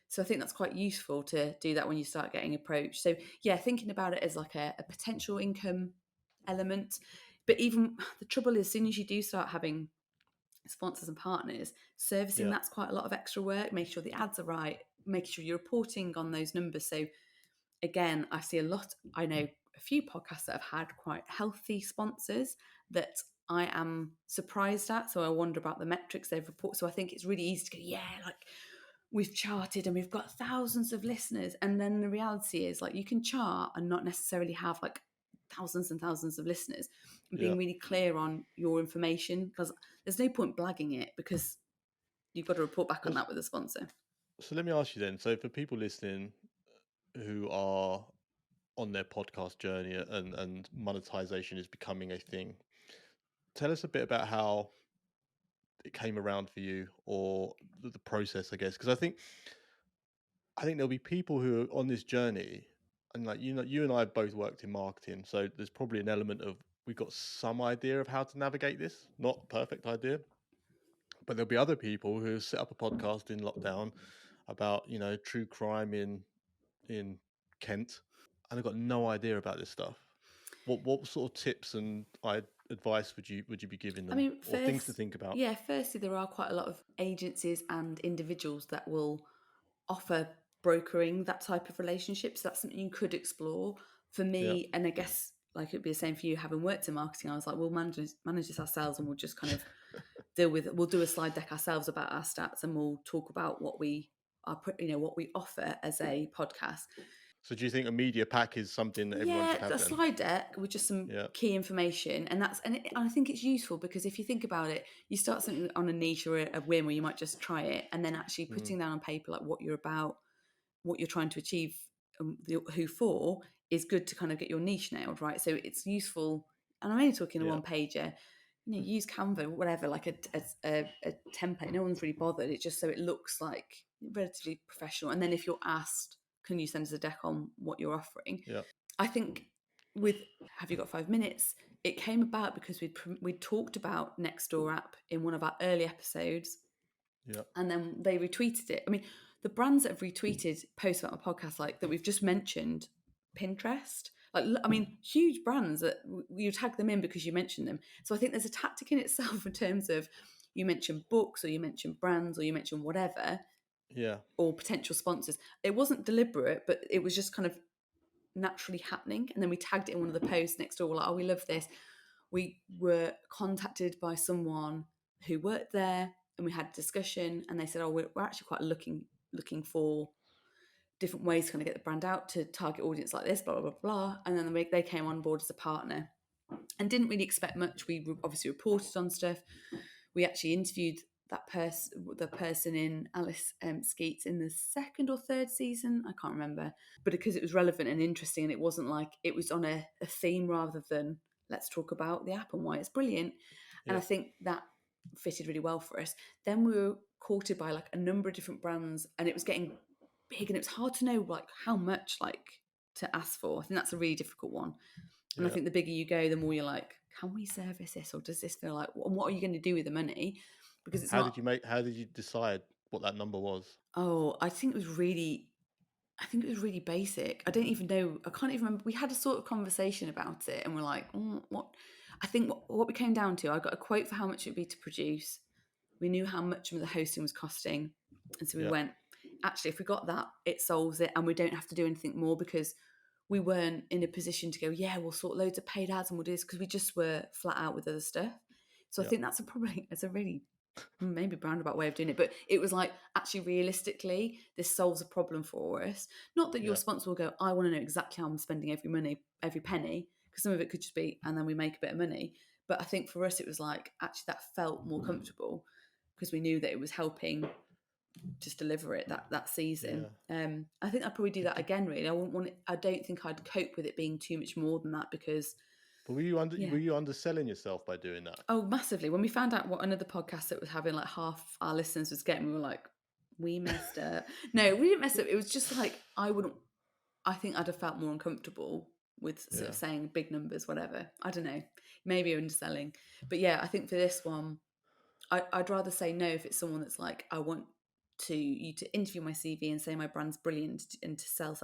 So I think that's quite useful to do that when you start getting approached. So yeah, thinking about it as like a potential income element. But even the trouble is, as soon as you do start having sponsors and partners, servicing Yeah. that's quite a lot of extra work, making sure the ads are right, making sure you're reporting on those numbers. So again, I see a lot, I know a few podcasts that have had quite healthy sponsors that I am surprised at. So I wonder about the metrics they've reported. So I think it's really easy to go, yeah, like we've charted and we've got thousands of listeners. And then the reality is like you can chart and not necessarily have like thousands and thousands of listeners, and Yeah. being really clear on your information, because there's no point blagging it because you've got to report back on Well, that with a sponsor. so let me ask you then. So for people listening who are on their podcast journey and monetization is becoming a thing, tell us a bit about how it came around for you or the process, I guess, because I think there'll be people who are on this journey, and like you and I have both worked in marketing, so there's probably an element of we've got some idea of how to navigate this, not a perfect idea, but there'll be other people who set up a podcast in lockdown about true crime in Kent, and they've got no idea about this stuff. What sort of tips and advice would you be giving I them, mean, or things to first, think about? yeah, firstly, there are quite a lot of agencies and individuals that will offer brokering that type of relationship. So that's something you could explore. For Yeah. me, and I guess like it'd be the same for you, having worked in marketing, I was like, we'll manage this ourselves, and we'll just kind of we'll do a slide deck ourselves about our stats, and we'll talk about what we what we offer as a podcast. So do you think a media pack is something that everyone Yeah, should have a then? slide deck with just some Yeah. key information, and I think it's useful because if you think about it, you start something on a niche or a whim where you might just try it, and then actually Mm. putting down on paper like what you're about, what you're trying to achieve, who for, is good to kind of get your niche nailed, right? So it's useful, and I'm only talking a Yeah. one pager. Use Canva, whatever, like a template. No one's really bothered. It's just so it looks like relatively professional. And then if you're asked, can you send us a deck on what you're offering? Yeah. I think with Have You Got 5 Minutes, it came about because we'd talked about Nextdoor app in one of our early episodes, Yeah. and then they retweeted it. I mean, the brands that have retweeted posts about my podcast, like that we've just mentioned, Pinterest, like I mean, huge brands that you tag them in because you mentioned them. So I think there's a tactic in itself in terms of you mention books or you mention brands or you mention whatever Yeah. or potential sponsors. It wasn't deliberate, but it was just kind of naturally happening. And then we tagged it in one of the posts next door. We're like, oh, we love this. We were contacted by someone who worked there, and we had a discussion. And they said, oh, we're actually quite looking for different ways to kind of get the brand out to target audience like this, blah blah blah blah. And then they came on board as a partner, and didn't really expect much. We obviously reported on stuff. We actually interviewed the person in Alice Skeets in the second or third season, I can't remember, but because it was relevant and interesting, and it wasn't like it was on a theme rather than let's talk about the app and why it's brilliant. And I Yeah. think that fitted really well for us. Then we were courted by like a number of different brands, and it was getting big, and it was hard to know like how much like to ask for. I think that's a really difficult one. And I Yeah. think the bigger you go, the more you're like, can we service this, or does this feel like, and what are you going to do with the money? Because it's not. How did you decide what that number was? Oh, I think it was really basic. I don't even know. I can't even remember. We had a sort of conversation about it, and we're like, what? I think what we came down to, I got a quote for how much it would be to produce. We knew how much the hosting was costing, and so we Yeah. went. Actually, if we got that, it solves it, and we don't have to do anything more because we weren't in a position to go, yeah, we'll sort loads of paid ads and we'll do this, because we just were flat out with other stuff. So I Yeah. think it's a really maybe roundabout way of doing it, but it was like, actually realistically, this solves a problem for us. Not that your Yeah. sponsor will go, I want to know exactly how I'm spending every penny, because some of it could just be, and then we make a bit of money. But I think for us, it was like, actually, that felt more comfortable because we knew that it was helping just deliver it that season. Yeah. I think I'd probably do that Did, again. Really, I wouldn't want it, I don't think I'd cope with it being too much more than that because but yeah. were you underselling yourself by doing that? Oh, massively. When we found out what another podcast that was having like half our listeners was getting, we were like, we messed up. No, we didn't mess up. It was just like I think I'd have felt more uncomfortable with sort Yeah. of saying big numbers, whatever. I don't know. Maybe underselling. But yeah, I think for this one, I'd rather say no if it's someone that's like, I want you to interview my CV and say my brand's brilliant and to sell.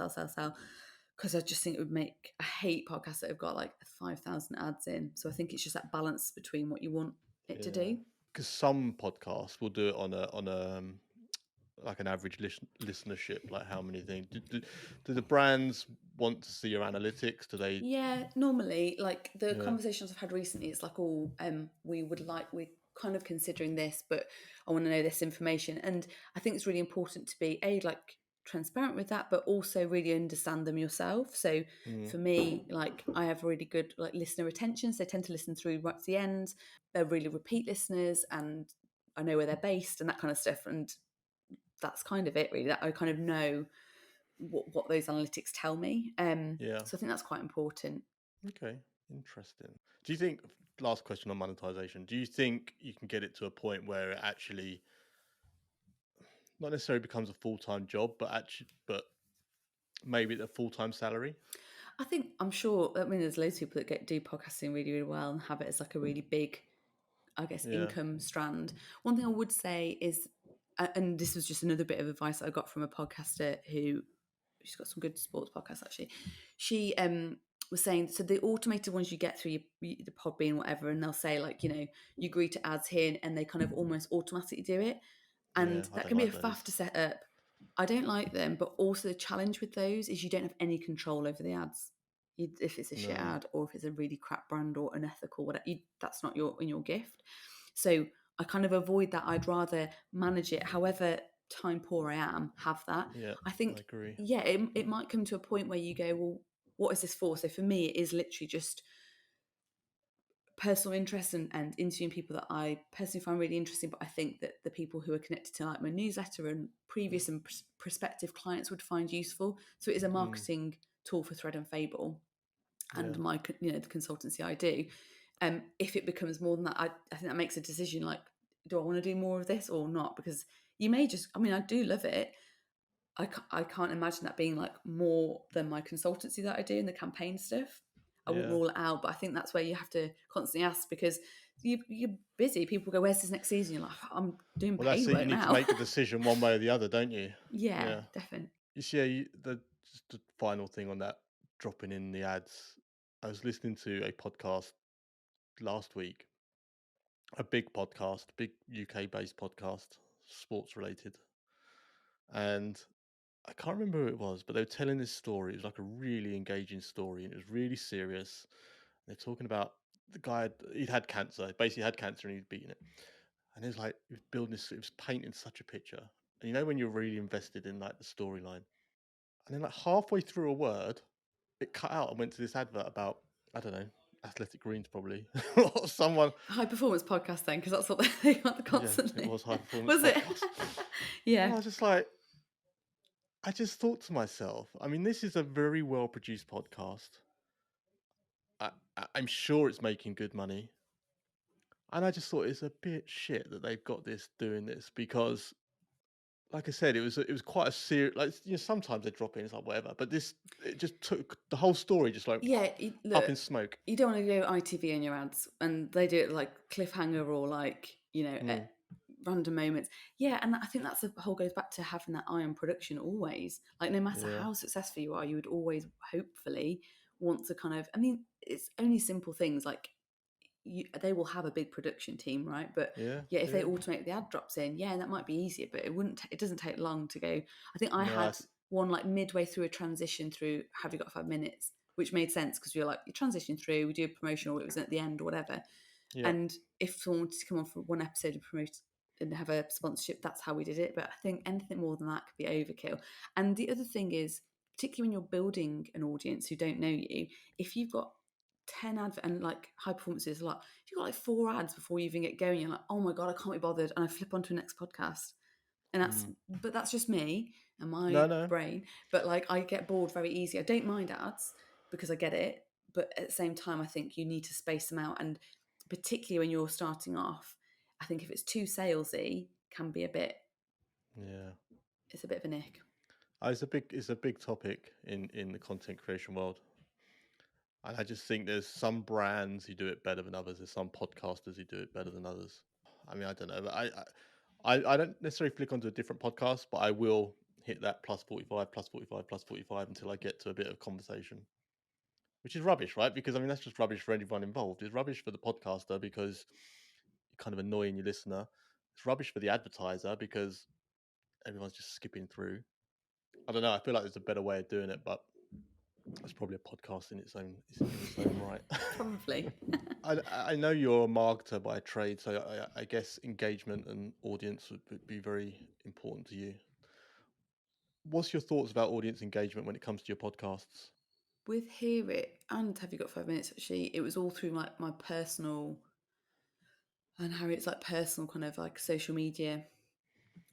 Because I just think it would make, I hate podcasts that have got like 5,000 ads in. So I think it's just that balance between what you want it to Yeah. do. Because some podcasts will do it on a like an average listenership, like how many things do the brands want to see your analytics? Do they? Yeah, normally, like the Yeah. conversations I've had recently, it's like, oh, we're kind of considering this, but I want to know this information. And I think it's really important to be like transparent with that, but also really understand them yourself. So Mm, for me, like I have really good like listener retention, so they tend to listen through right to the end. They're really repeat listeners, and I know where they're based and that kind of stuff. And that's kind of it, really. That I kind of know what those analytics tell me. yeah. So I think that's quite important. Okay. Interesting. Do you think, last question on monetization, do you think you can get it to a point where it actually not necessarily becomes a full-time job, but maybe a full-time salary? I'm sure. I mean, there's loads of people that do podcasting really, really well and have it as like a really big, I guess, Yeah. income strand. One thing I would say is, and this was just another bit of advice I got from a podcaster she's got some good sports podcasts actually. She was saying, so the automated ones you get through the Podbean, whatever, and they'll say like, you agree to ads here, and they kind of almost automatically do it, Yeah. and I that don't can be a like faff those. to set up. I don't like them, but also the challenge with those is you don't have any control over the ads. If it's a shit No. ad or if it's a really crap brand or unethical, whatever, that's not your gift. So I kind of avoid that. I'd rather manage it, however time poor I am, have that. Yeah. I I think, agree. yeah, it might come to a point where you go, well, what is this for? So for me, it is literally just personal interest and interviewing people that I personally find really interesting, but I think that the people who are connected to like my newsletter and previous and prospective clients would find useful. So it is a Mm, marketing tool for Thread and Fable yeah. and my the consultancy I do. If it becomes more than that, I think that makes a decision like, do I want to do more of this or not? Because you may just, I mean, I do love it. I can't imagine that being like more than my consultancy that I do and the campaign stuff. I wouldn't Yeah. rule it out, but I think that's where you have to constantly ask because you're busy. People go, "Where's this next season?" You're like, "I'm doing Well, that's paid it. You work need to now." make a decision one way or the other, don't you? Yeah, Yeah. definitely. You see, just the final thing on that, dropping in the ads. I was listening to a podcast last week, a big podcast, big UK-based podcast, sports related, and I can't remember who it was, but they were telling this story. It was like a really engaging story, and it was really serious. They're talking about the guy. He'd had cancer. Basically, had cancer, and he'd beaten it. And it was like he was building this. It was painting such a picture. And you know when you're really invested in like the storyline, and then like halfway through a word, it cut out and went to this advert about, I don't know, Athletic Greens probably, or someone. High performance podcast then, because that's what they want Yeah, it constantly. was High Performance Was it? Podcast. And Yeah. I was just like, I just thought to myself, I mean, this is a very well produced podcast. I'm sure it's making good money. And I just thought it's a bit shit that they've got this doing this because, like I said, it was quite a serious. Like sometimes they drop in, it's like whatever, but this it just took the whole story just like Yeah, up look, in smoke. you don't want to go ITV in your ads, and they do it like cliffhanger or like at Mm, random moments. Yeah, and I think that's the whole goes back to having that eye on production always. Like no matter yeah, how successful you are, you would always hopefully want to kind of. I mean, it's only simple things like they will have a big production team, right? But yeah, yeah, if they yeah. automate the ad drops in, yeah, that might be easier, but it wouldn't. It doesn't take long to go. I think I No, had one like midway through a transition through Have You Got 5 minutes, which made sense because we were like you transition through, we do a promotion or it was at the end or whatever. yeah, And if someone wanted to come on for one episode and promote and have a sponsorship, that's how we did it. But I think anything more than that could be overkill. And the other thing is, particularly when you're building an audience who don't know you, if you've got 10 ads and like high performances, like if you've got like 4 ads before you even get going, you're like, oh my God, I can't be bothered. And I flip onto the next podcast. And Mm. but that's just me and No, my no. brain. But like I get bored very easy. I don't mind ads because I get it. But at the same time, I think you need to space them out. And particularly when you're starting off, I think if it's too salesy, can be Yeah. it's a bit of a nick. It's a big topic in the content creation world. And I just think there's some brands who do it better than others. There's some podcasters who do it better than others. I mean, I don't know. But I don't necessarily flick onto a different podcast, but I will hit that plus 45, plus 45, plus 45 until I get to a bit of conversation, which is rubbish, right? Because I mean, that's just rubbish for everyone involved. It's rubbish for the podcaster because you're kind of annoying your listener. It's rubbish for the advertiser because everyone's just skipping through. I don't know. I feel like there's a better way of doing it, but it's probably a podcast in its own right. Probably. I know you're a marketer by trade, so I guess engagement and audience would be very important to you. What's your thoughts about audience engagement when it comes to your podcasts? With Hear It and Have You Got 5 Minutes, actually, it was all through my personal and how it's like personal kind of like social media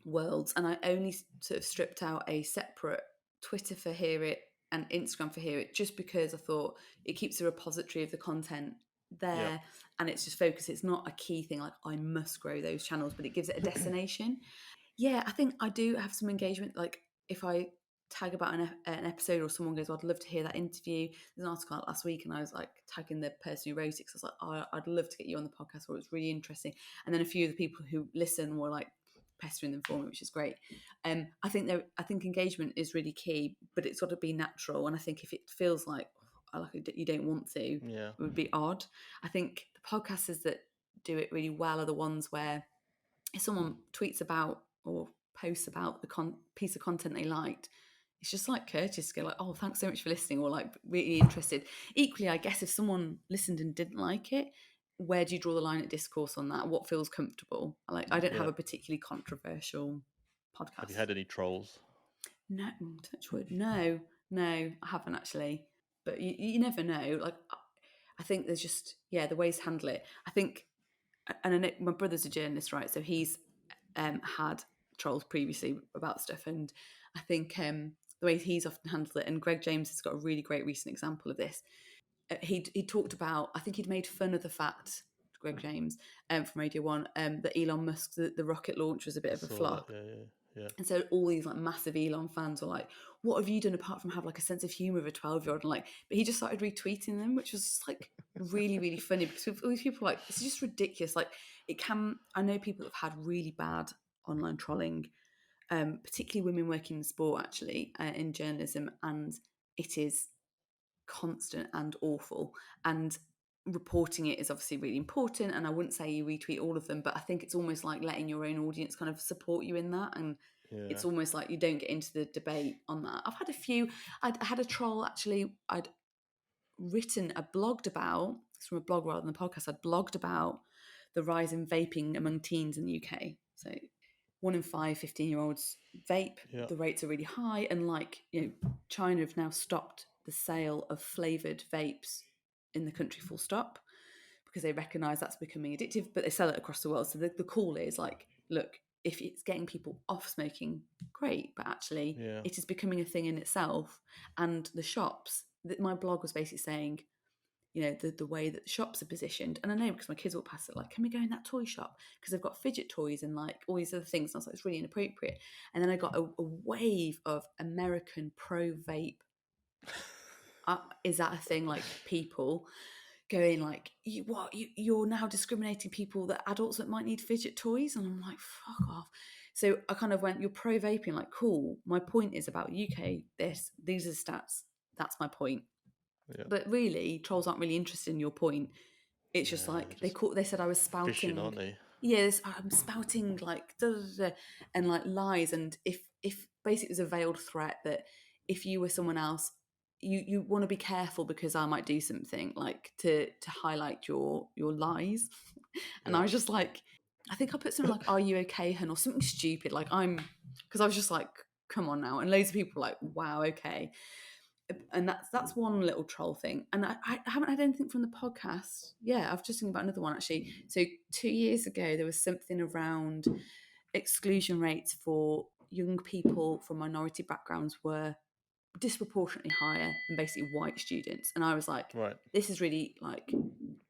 worlds. And I only sort of stripped out a separate Twitter for Hear It and Instagram for Hear It just because I thought it keeps a repository of the content Yeah, there and it's just focused. It's not a key thing like I must grow those channels, but it gives it a destination. Yeah, I think I do have some engagement. Like if I tag about an episode or someone goes, oh, I'd love to hear that interview. There's an article out last week and I was like tagging the person who wrote it because I was like, oh, I'd love to get you on the podcast or it's really interesting. And then a few of the people who listen were like pestering them for me, which is great. I think engagement is really key, but it's got to be natural. And I think if it feels like, oh, like you don't want to, it yeah, would be odd. I think the podcasters that do it really well are the ones where if someone tweets about or posts about the piece of content they liked, it's just like courteous to go like, oh, thanks so much for listening, or like really interested. Equally, I guess if someone listened and didn't like it, where do you draw the line at discourse on that? What feels comfortable? Like, I don't have yeah. a particularly controversial Have you podcast. had any trolls? No, touch wood. No, I haven't actually. But you never know. Like, I think there's just the ways to handle it. I think, and I know my brother's a journalist, right? So he's had trolls previously about stuff, and I think the way he's often handled it, and Greg James has got a really great recent example of this. He talked about, I think he'd made fun of the fact, Greg James from Radio One, that Elon Musk the rocket launch was a bit I of a saw that. flop. Yeah, And so all these like massive Elon fans were like, "What have you done apart from have like a sense of humor of a 12-year-old?" And like, but he just started retweeting them, which was just like really, really funny because all these people are like, it's just ridiculous. Like, it can. I know people have had really bad online trolling, particularly women working in sport, actually, in journalism, and it is constant and awful. And reporting it is obviously really important. And I wouldn't say you retweet all of them, but I think it's almost like letting your own audience kind of support you in that. And yeah, it's almost like you don't get into the debate on that. I've had a few. I had a troll actually. I'd blogged about, it's from a blog rather than a podcast. I'd blogged about the rise in vaping among teens in the UK. So 1 in 5 15-year-olds vape. yeah, The rates are really high, and like China have now stopped the sale of flavored vapes in the country, full stop, because they recognise that's becoming addictive. But they sell it across the world. So the call is like, look, if it's getting people off smoking, great, but actually yeah, it is becoming a thing in itself. And the shops, my blog was basically saying, the way that the shops are positioned. And I know because my kids walk past it, like, can we go in that toy shop? Because they've got fidget toys and like all these other things. And I was like, it's really inappropriate. And then I got a wave of American pro vape. Is that a thing? Like people going like, you're now discriminating people, that adults that might need fidget toys? And I'm like, fuck off. So I kind of went, you're pro vaping, like, cool. My point is about UK, these are the stats. That's my point. yeah. But really, trolls aren't really interested in your point. It's just Nah, like just they said I was fishing, spouting. aren't they? Yes, I'm spouting like da, da, da, and like lies. And if basically it was a veiled threat that if you were someone else, you want to be careful because I might do something like to highlight your lies. And I Yeah, was just like, I think I put something like, "Are you okay, hun?" or something stupid. Like because I was just like, come on now. And loads of people were like, wow, okay. And that's one little troll thing. And I haven't had anything from the podcast. Yeah, I've just thinking about another one actually. So 2 years ago, there was something around exclusion rates for young people from minority backgrounds were disproportionately higher than basically white students. And I was like, Right. this is really like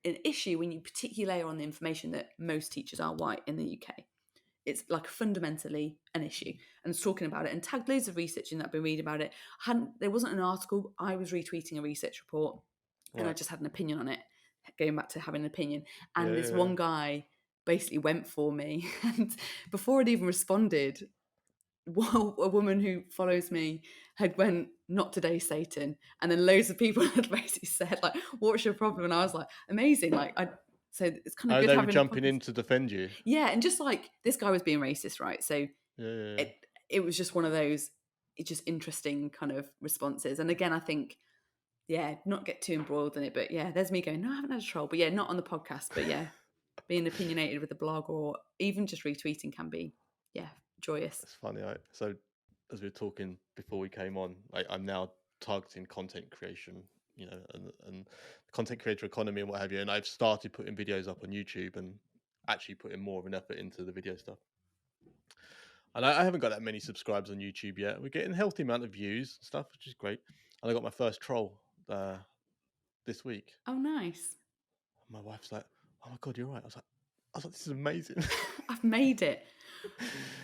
an issue when you particularly layer on the information that most teachers are white in the UK. It's like fundamentally an issue. And was talking about it and tagged loads of research in that I've been reading about it. There wasn't an article. I was retweeting a research report and I Right. just had an opinion on it, going back to having an opinion. Yeah. And this Yeah. one guy basically went for me. And before I'd even responded, a woman who follows me had went, not today, Satan. And then loads of people had basically said, like, what's your problem? And I was like, amazing. So it's kind of Oh, good they were having a jumping podcast. in to defend you. Yeah, and just like this guy was being racist, right? So Yeah. Yeah. Yeah. it was just one of those, it's just interesting kind of responses. And again, I think, yeah, not get too embroiled in it, but yeah, there's me going, no, I haven't had a troll, but yeah, not on the podcast, but yeah, being opinionated with a blog or even just retweeting can be, yeah, joyous. It's funny. So, as we were talking before we came on, I'm now targeting content creation, and content creator economy and what have you. And I've started putting videos up on YouTube and actually putting more of an effort into the video stuff. And I haven't got that many subscribers on YouTube yet. We're getting a healthy amount of views and stuff, which is great. And I got my first troll this week. Oh, nice. My wife's like, "Oh my god, you're right." I was like, "This is amazing." I've made it.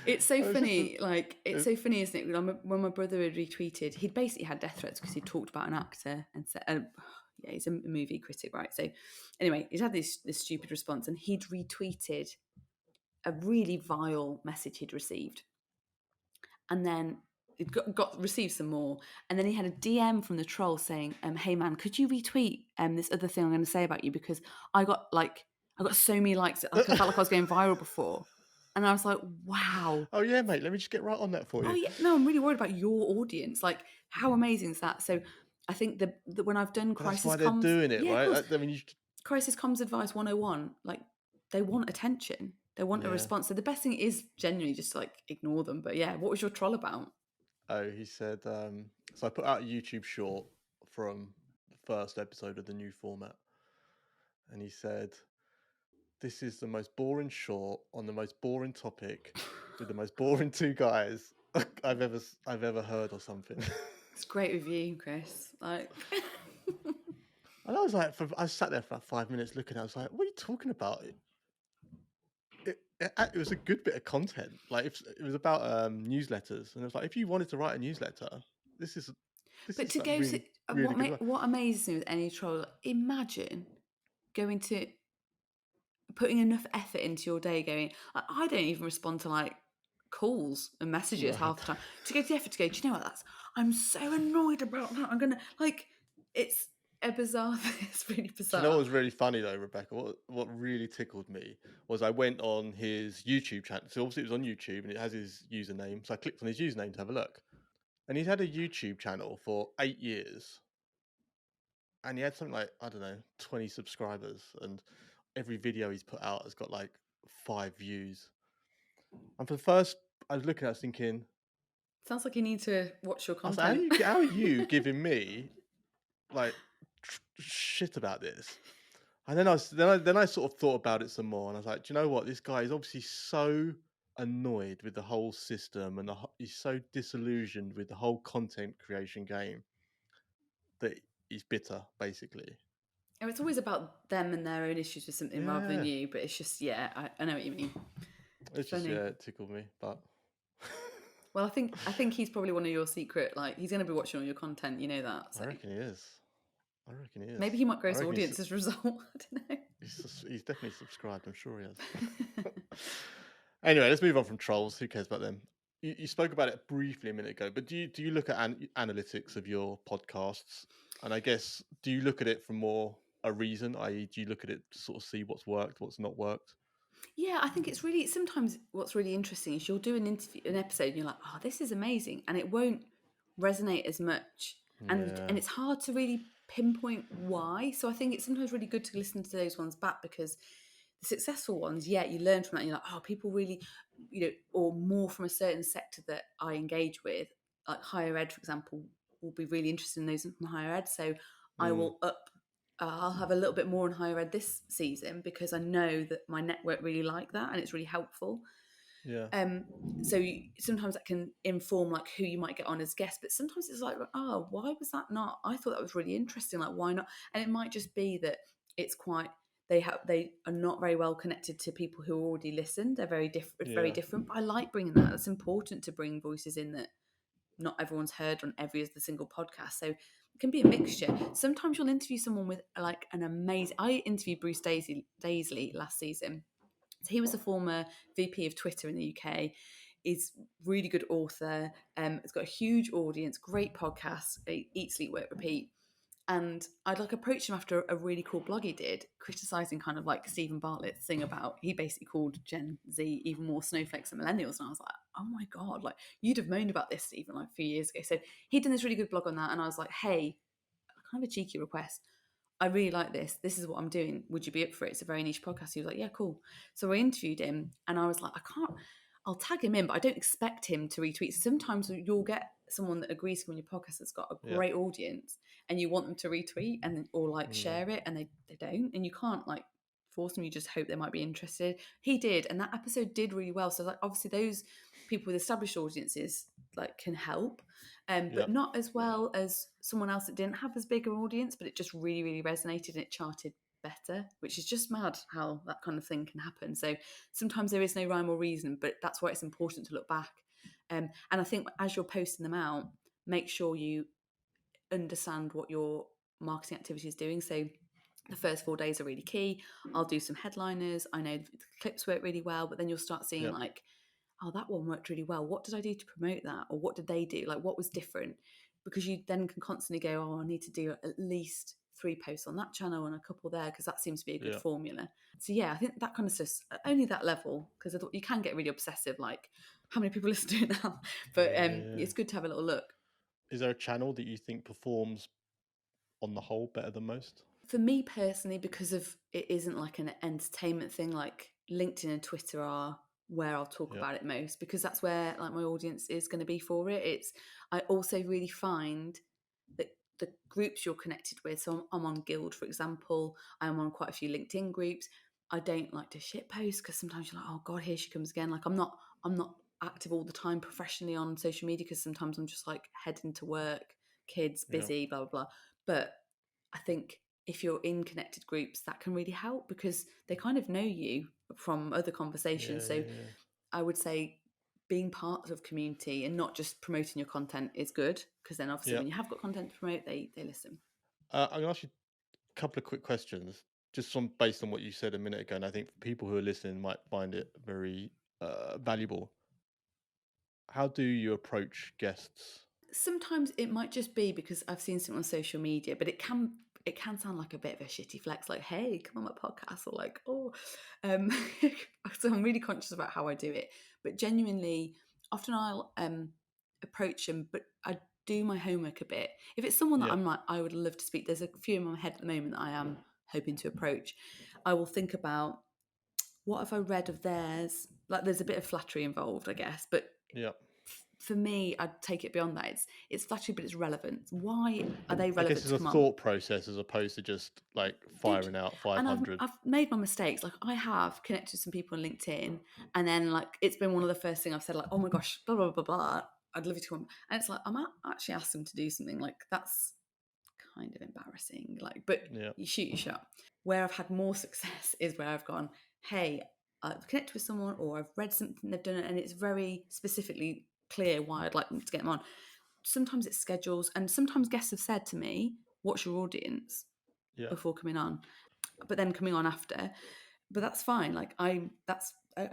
It's so It was just funny, it's so funny, isn't it? When my brother had retweeted, he'd basically had death threats because he talked about an actor and said, yeah, he's a movie critic, right? So anyway, he's had this stupid response, and he'd retweeted a really vile message he'd received, and then it got received some more, and then he had a DM from the troll saying, "Hey man, could you retweet this other thing I'm going to say about you because I got so many likes, like I felt like I was going viral before." And I was like, wow. Oh yeah, mate. Let me just get right on that for Oh you. yeah, no, I'm really worried about your audience. Like, how amazing is that? So, I think that when I've done But that's crisis why they're comms, doing it, yeah, of right? course, I mean, crisis comms advice 101, like they want attention, they want a yeah. response. So the best thing is genuinely just like ignore them. But yeah, what was your troll about? Oh, he said. So I put out a YouTube short from the first episode of the new format, and he said, "This is the most boring short on the most boring topic, with the most boring two guys I've ever heard or something." It's great review, Chris. Like, And I was like, I sat there for about 5 minutes looking at it. I was like, what are you talking about? It was a good bit of content. Like, it was about newsletters. And it was like, if you wanted to write a newsletter, this is but to like go to really, really good one. what amazes me with any troll, imagine going to putting enough effort into your day going, I don't even respond to like calls and messages Right. half the time, to go to the effort to go, do you know what, I'm so annoyed about that, I'm gonna, like, it's a bizarre thing. It's really Do you know what bizarre. was really funny though, Rebecca? What really tickled me was I went on his YouTube channel. So obviously it was on YouTube and it has his username. So I clicked on his username to have a look. And he's had a YouTube channel for 8 years. And he had something like, I don't know, 20 subscribers. And every video he's put out has got like 5 views. And for the first, I was looking at it, I was thinking, Sounds like you need to watch your I was like, content. how are you giving me like shit about this? And then I sort of thought about it some more, and I was like, do you know what? This guy is obviously so annoyed with the whole system, and he's so disillusioned with the whole content creation game that he's bitter, basically. It's always about them and their own issues with something rather than Yeah, you, but it's just, yeah, I know what you mean. it's just Funny. it tickled me, but Well, I think he's probably one of your secret, like, he's going to be watching all your content, you know that. I So reckon he is. I reckon he is. maybe he might grow I his reckon audience as a result. I don't know. he's definitely subscribed. I'm sure he has. Anyway, let's move on from trolls. Who cares about them? You spoke about it briefly a minute ago, but do you look at analytics of your podcasts? And I guess, do you look at it for more a reason, i.e., do you look at it to sort of see what's worked, what's not worked? Yeah, I think it's really, sometimes what's really interesting is you'll do an episode and you're like, oh, this is amazing. And it won't resonate as much. Yeah, And it's hard to really pinpoint why. So I think it's sometimes really good to listen to those ones back, because the successful ones, yeah, you learn from that. And you're like, oh, people really, or more from a certain sector that I engage with, like higher ed, for example. will be really interested in those from higher ed. So I Mm, will I'll have a little bit more in higher ed this season because I know that my network really like that and it's really helpful. yeah. Um, so sometimes that can inform like who you might get on as guests, but sometimes it's like, oh, why was that not? I thought that was really interesting. Like, why not? And it might just be that it's quite they are not very well connected to people who already listen. They're very different, very Yeah. different. But I like bringing that. It's important to bring voices in that not everyone's heard on every other single podcast. So it can be a mixture. Sometimes you'll interview someone with like an amazing. I interviewed Bruce Daisley last season. So he was a former VP of Twitter in the UK. He's really good author. It's got a huge audience, great podcast, Eat, Sleep, Work, Repeat. And I'd like approached him after a really cool blog he did, criticizing kind of like Stephen Bartlett's thing about he basically called Gen Z even more snowflakes than millennials. And I was like, oh my God, like you'd have moaned about this, Stephen, like a few years ago. So he'd done this really good blog on that. And I was like, hey, kind of a cheeky request. I really like this. This is what I'm doing. Would you be up for it? It's a very niche podcast. He was like, yeah, cool. So I interviewed him and I was like, I'll tag him in, but I don't expect him to retweet. Sometimes you'll get someone that agrees with your podcast that's got a Yeah. great audience and you want them to retweet and or like Mm, share it and they don't. And you can't like force them. You just hope they might be interested. He did. And that episode did really well. So like obviously those people with established audiences like can help. yeah. But not as well as someone else that didn't have as big an audience, but it just really, really resonated and it charted better, which is just mad how that kind of thing can happen. So sometimes there is no rhyme or reason, but that's why it's important to look back. And I think as you're posting them out, make sure you understand what your marketing activity is doing. So the first 4 days are really key. I'll do some headliners. I know the clips work really well, but then you'll start seeing Yeah. like, oh, that one worked really well. What did I do to promote that? Or what did they do? Like, what was different? Because you then can constantly go, oh, I need to do at least 3 posts on that channel and a couple there because that seems to be a good Yeah. formula. So yeah, I think that kind of stuff, only that level, because you can get really obsessive, like how many people listen to it now. But Yeah. Yeah. it's good to have a little look. Is there a channel that you think performs on the whole better than most? For me personally, because of it isn't like an entertainment thing, like LinkedIn and Twitter are where I'll talk Yeah. about it most because that's where like my audience is going to be for it. It's I also really find that the groups you're connected with. So I'm on Guild, for example. I'm on quite a few LinkedIn groups. I don't like to shit post because sometimes you're like, oh God, here she comes again. Like I'm not active all the time professionally on social media because sometimes I'm just like heading to work, kids, Yeah. busy, blah blah blah. But I think if you're in connected groups, that can really help because they kind of know you from other conversations. Yeah. So Yeah. I would say being part of community and not just promoting your content is good because then obviously Yeah. when you have got content to promote, they listen. I'm gonna ask you a couple of quick questions, just on based on what you said a minute ago, and I think people who are listening might find it very valuable. How do you approach guests? Sometimes it might just be because I've seen something on social media, but it can sound like a bit of a shitty flex, like, hey, come on my podcast, or like, oh, um, so I'm really conscious about how I do it. But genuinely, often I'll approach them, but I do my homework a bit. If it's someone that Yeah. I'm like, I would love to speak, there's a few in my head at the moment that I am hoping to approach. I will think about what have I read of theirs. Like, there's a bit of flattery involved, I guess, but Yeah. for me, I'd take it beyond that. It's flattery, but it's relevant. Why are they I guess relevant it's to a come on? thought process as opposed to just like Did firing out and I've 500. I've made my mistakes. Like I have connected with some people on LinkedIn, and then like it's been one of the first things I've said, like, oh my gosh, blah blah blah blah. I'd love you to come, and it's like actually asked them to do something like that's kind of embarrassing. Like, but Yeah. you shoot your shot. Where I've had more success is where I've gone, hey, I've connected with someone or I've read something they've done, and it's very specifically clear why I'd like them to get them on. Sometimes it's schedules, and sometimes guests have said to me, "What's your audience?" Yeah. before coming on, but then coming on after. But that's fine. Like I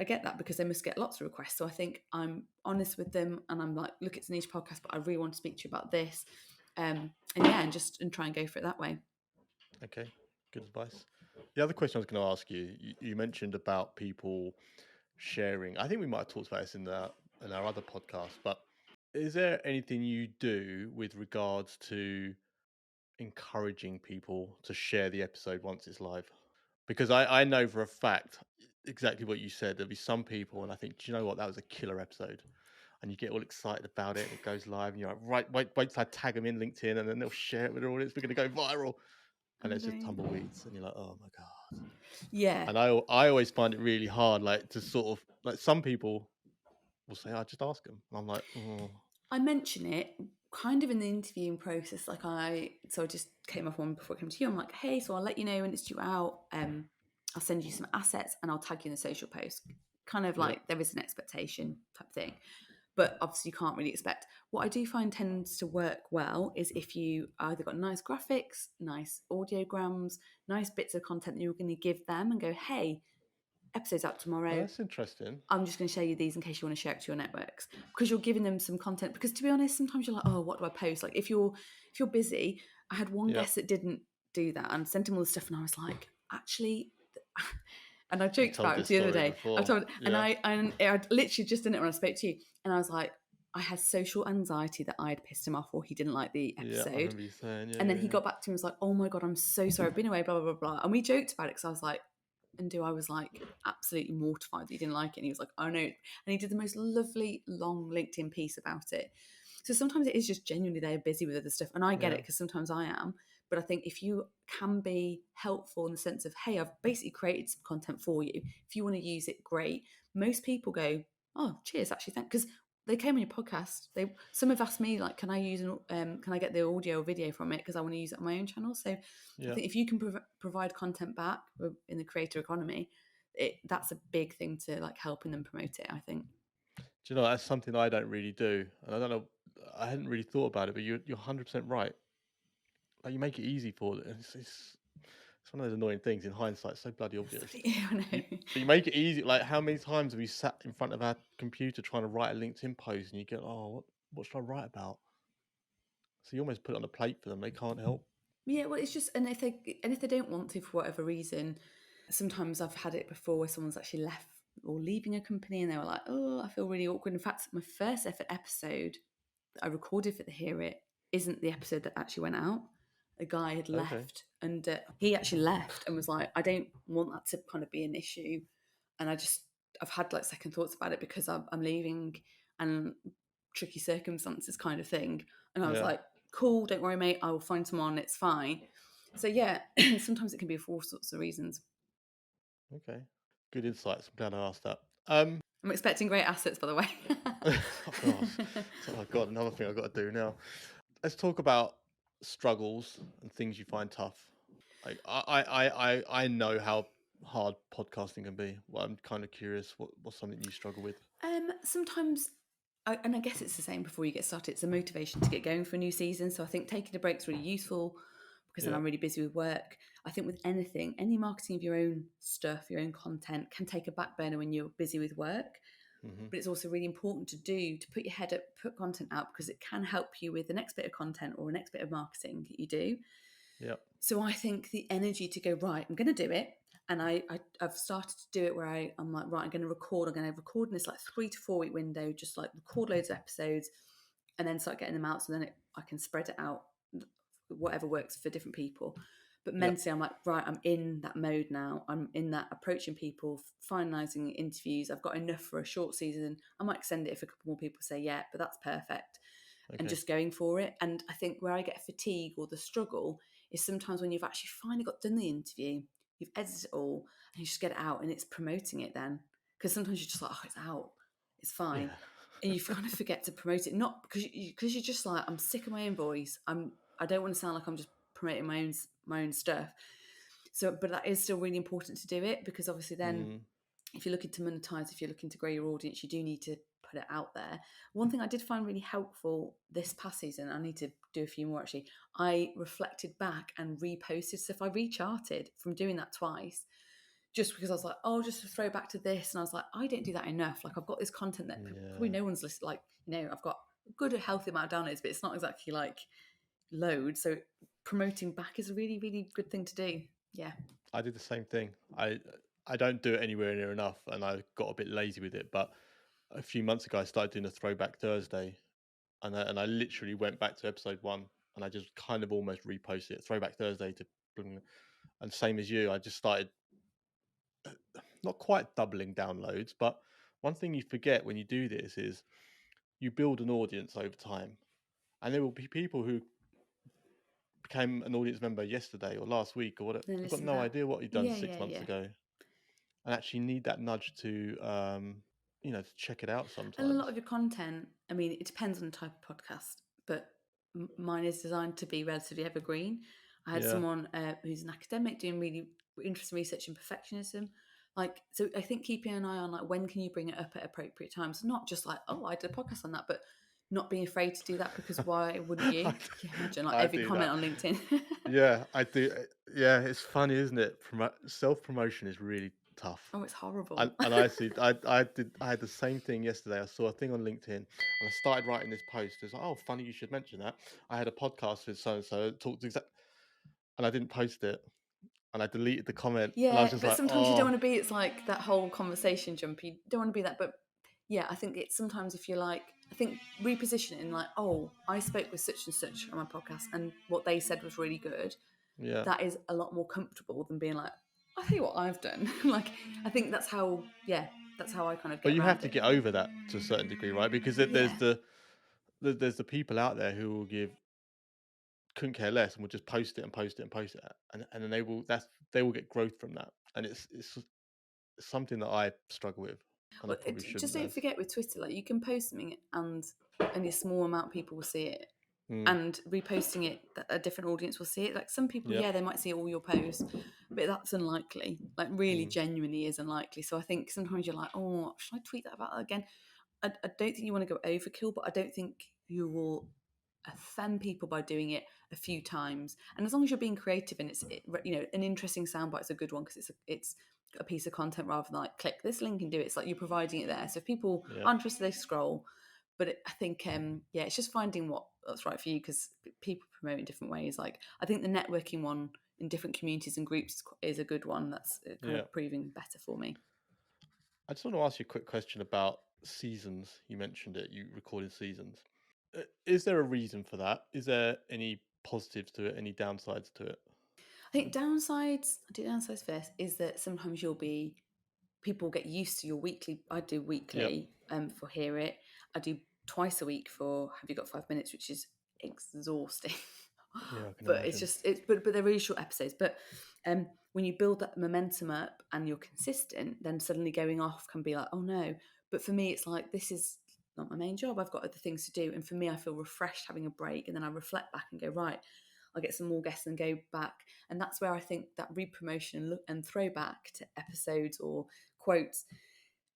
get that because they must get lots of requests. So I think I'm honest with them, and I'm like, look, it's a niche podcast, but I really want to speak to you about this, and yeah, and try and go for it that way. Okay. Good advice. The other question I was going to ask you, you mentioned about people sharing. I think we might have talked about this in our other podcast, but is there anything you do with regards to encouraging people to share the episode once it's live? Because I know for a fact exactly what you said. There'll be some people, and I think, do you know what? That was a killer episode. and you get all excited about it, and it goes live, and you're like, right, wait till I tag them in LinkedIn, and then they'll share it with their audience. We're going to go viral, and Oh, it's just don't. tumbleweeds, and you're like, oh my god. Yeah. And I always find it really hard, like to sort of like some people will say, I just ask them. And I'm like, oh, I mention it kind of in the interviewing process. So I just came off one before I came to you. I'm like, hey, so I'll let you know when it's due out. I'll send you some assets and I'll tag you in the social post. Kind of yep, like there is an expectation type thing. But obviously, you can't really expect. What I do find tends to work well is if you either got nice graphics, nice audiograms, nice bits of content that you're going to give them and go, hey, episode's out oh, tomorrow. that's interesting. I'm just going to show you these in case you want to share it to your networks, because you're giving them some content. Because to be honest, sometimes you're like, oh, what do I post? Like if you're busy, I had one Yep, guest that didn't do that and sent him all the stuff, and I was like, actually, and I you joked told about it this the other story day. I before. told, and Yeah, I literally just did it when I spoke to you, and I was like, I had social anxiety that I'd pissed him off or he didn't like the yeah, I episode. remember you saying, yeah, And then yeah, he yeah. got back to me and was like, oh my God, I'm so sorry. I've been away, blah, blah, blah, blah. And we joked about it because I was like, I was like absolutely mortified that he didn't like it. And he was like, oh no. And he did the most lovely long LinkedIn piece about it. So sometimes it is just genuinely they're busy with other stuff. And I get it Yeah. because sometimes I am. But I think if you can be helpful in the sense of, hey, I've basically created some content for you. If you want to use it, great. Most people go, oh, cheers, actually, thank, because they came on your podcast. Some have asked me like, can can I get the audio or video from it because I want to use it on my own channel. So I Yeah. think if you can provide content back in the creator economy, that's a big thing to like helping them promote it, I think. Do you know that's something I don't really do, and I don't know. I hadn't really thought about it, but you're 100% right. Like you make it easy for them. It's one of those annoying things in hindsight. It's so bloody obvious. I You, know. but you make it easy. Like how many times have we sat in front of our computer trying to write a LinkedIn post, and you get, oh, what should I write about? So you almost put it on a plate for them. They can't help. Yeah, well, it's just, and if they don't want to for whatever reason, sometimes I've had it before where someone's actually left or leaving a company and they were like, oh, I feel really awkward. In fact, my first ever episode that I recorded for the Hear It isn't the episode that actually went out. A guy had Okay. left, and he actually left and was like, I don't want that to kind of be an issue. And I've had like second thoughts about it because I'm leaving and tricky circumstances kind of thing. And I was Yeah. like, cool, don't worry, mate, I will find someone, it's fine. So yeah, sometimes it can be for all sorts of reasons. Okay. Good insights. I'm glad I asked that. I'm expecting great assets, by the way. Oh gosh. So I've got another thing I've got to do now. Let's talk about struggles and things you find tough. Like I know how hard podcasting can be. Well, I'm kind of curious what's something you struggle with. Sometimes, and I guess it's the same before you get started, it's a motivation to get going for a new season. So I think taking a break is really useful because then Yeah. I'm really busy with work. I think with anything, any marketing of your own stuff, your own content can take a back burner when you're busy with work. Hmm. But it's also really important to do to put your head up, put content out because it can help you with the next bit of content or the next bit of marketing that you do. Yeah. So I think the energy to go, right, I'm going to do it. And I've started to do it where I'm like, right, I'm going to record in this like 3 to 4 week window, just like record loads of episodes and then start getting them out. So then I can spread it out, whatever works for different people. But Yeah. mentally, I'm like, right, I'm in that mode now. I'm in that approaching people, finalising interviews. I've got enough for a short season. I might extend it if a couple more people say yeah, but that's perfect. And Okay. just going for it. And I think where I get fatigue or the struggle is sometimes when you've actually finally got done the interview, you've edited it all, and you just get it out and it's promoting it then. Because sometimes you're just like, oh, it's out, it's fine. Yeah. And you kind of forget to promote it, not because you're just like, I'm sick of my own voice. I don't want to sound like I'm just promoting my own stuff. So, but that is still really important to do it because obviously then Mm, if you're looking to monetize, if you're looking to grow your audience, you do need to put it out there. One thing I did find really helpful this past season, I need to do a few more actually. I reflected back and reposted stuff. I recharted from doing that twice just because I was like, oh, just to throw back to this. And I was like, I don't do that enough. Like, I've got this content that probably yeah. no one's listened. Like, I've got a good, healthy amount of downloads, but it's not exactly like load. So promoting back is a really, really good thing to do. Yeah. I did the same thing. I don't do it anywhere near enough, and I got a bit lazy with it. But a few months ago, I started doing a Throwback Thursday, and I literally went back to episode one, and I just kind of almost reposted it. Throwback Thursday to, and same as you, I just started not quite doubling downloads, but one thing you forget when you do this is you build an audience over time, and there will be people who became an audience member yesterday or last week or whatever. Then They've got listen no back. idea what you've done Yeah, 6 months yeah. ago, and actually need that nudge to to check it out And a lot sometimes. of your content, I mean, it depends on the type of podcast, but mine is designed to be relatively evergreen. I had Yeah, someone who's an academic doing really interesting research in perfectionism. Like, so I think keeping an eye on like when can you bring it up at appropriate times, not just like, oh, I did a podcast on that, but not being afraid to do that, because why wouldn't you? I, Can you imagine like I every do comment that. on LinkedIn? Yeah, I do. Yeah, it's funny, isn't it? Self promotion is really tough. Oh, it's And, horrible. and I see, I had the same thing yesterday. I saw a thing on LinkedIn, and I started writing this post. It's like, oh, funny you should mention that. I had a podcast with so and so, talked exact, and I didn't post it, and I deleted the comment, and I was Yeah, just but like, sometimes you don't oh, want to be. It's like that whole conversation jump. You don't want to be that, but yeah, I think it's sometimes if you're like, I think repositioning like, oh, I spoke with such and such on my podcast, and what they said was really good. yeah. That is a lot more comfortable than being like, I tell you what I've done. Like, I think that's how, yeah, that's how I kind of But get you have around to it. get over that to a certain degree, right? Because there's Yeah. there's the people out there who will give couldn't care less and will just post it and post it and post it, and then they will get growth from that, and it's something that I struggle with, and I Well, probably just shouldn't don't as. forget with Twitter, like you can post something and only a small amount of people will see it, Mm, and reposting it, a different audience will see it. Like some people, yeah. yeah, they might see all your posts, but that's unlikely. Like really, Mm, genuinely is unlikely. So I think sometimes you're like, oh, should I tweet that about that again? I don't think you want to go overkill, but I don't think you will offend people by doing it a few times. And as long as you're being creative and an interesting soundbite is a good one because it's a piece of content rather than like click this link and do it. It's like you're providing it there. So if people yeah. are interested, they scroll. But I think yeah, it's just finding what's right for you because people promote in different ways. Like I think the networking one in different communities and groups is a good one. That's kind Yeah. of proving better for me. I just want to ask you a quick question about seasons. You mentioned it. You recorded seasons. Is there a reason for that? Is there any positives to it? Any downsides to it? I think downsides. I do downsides first. Is that sometimes people get used to your weekly. I do Yep. weekly for Hear It. I do twice a week for Have You Got 5 Minutes, which is exhausting. Yeah, I can But it's imagine. just but they're really short episodes. But when you build that momentum up and you're consistent, then suddenly going off can be like, oh no. But for me, it's like this is not my main job. I've got other things to do, and for me, I feel refreshed having a break, and then I reflect back and go right. I'll get some more guests and go back, and that's where I think that re-promotion and throwback to episodes or quotes.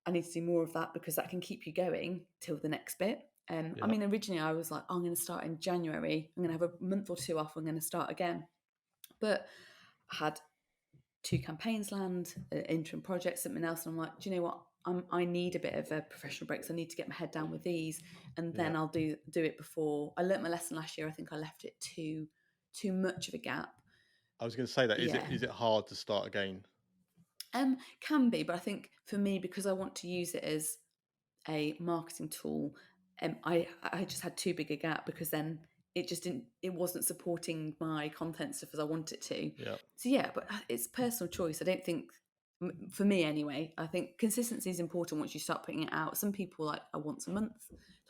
I need to do more of that because that can keep you going till the next bit. I Yeah. mean, originally I was like, oh, I'm going to start in January. I'm going to have a month or two off. I'm going to start again. But I had two campaigns land, an interim project, something else. And I'm like, do you know what? I need a bit of a professional break. So I need to get my head down with these, and Yeah. then I'll do it before. I learnt my lesson last year. I think I left it too much of a gap. I was going to say that. Yeah, Is it hard to start again? can be, but I think for me because I want to use it as a marketing tool, I just had too big a gap because then it wasn't supporting my content stuff as I want it to. Yeah. So yeah, but it's personal choice. I don't think for me anyway. I think consistency is important once you start putting it out. Some people like a once a month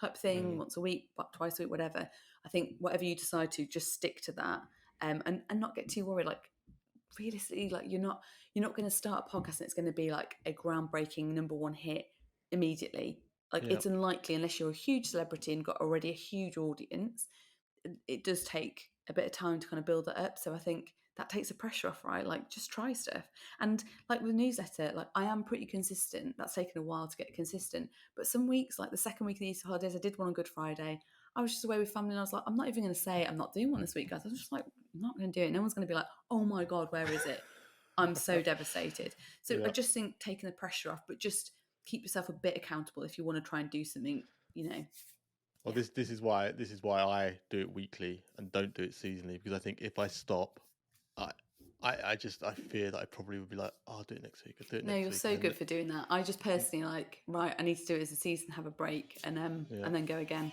type thing, Mm, once a week, but twice a week, whatever. I think whatever you decide to, just stick to that, and not get too worried. Like realistically, like you're not going to start a podcast and it's going to be like a groundbreaking number one hit immediately. Like yeah. it's unlikely unless you're a huge celebrity and got already a huge audience. It does take a bit of time to kind of build that up. So I think that takes the pressure off, right? Like just try stuff. And like with newsletter, like I am pretty consistent. That's taken a while to get consistent. But some weeks, like the second week of the Easter holidays, I did one on Good Friday. I was just away with family and I was like, I'm not even going to say I'm not doing one this week, guys. I was just like, I'm not going to do it. No one's going to be like, oh my God, where is it? I'm so devastated. So I Yeah. just think taking the pressure off, but just keep yourself a bit accountable if you want to try and do something, you know. Well, Yeah. this is why I do it weekly and don't do it seasonally, because I think if I stop, I I fear that I probably would be like, oh, I'll do it next week. I'll do it No, next you're week, so and good for doing that. I just personally like, right, I need to do it as a season, have a break, yeah, and then go again.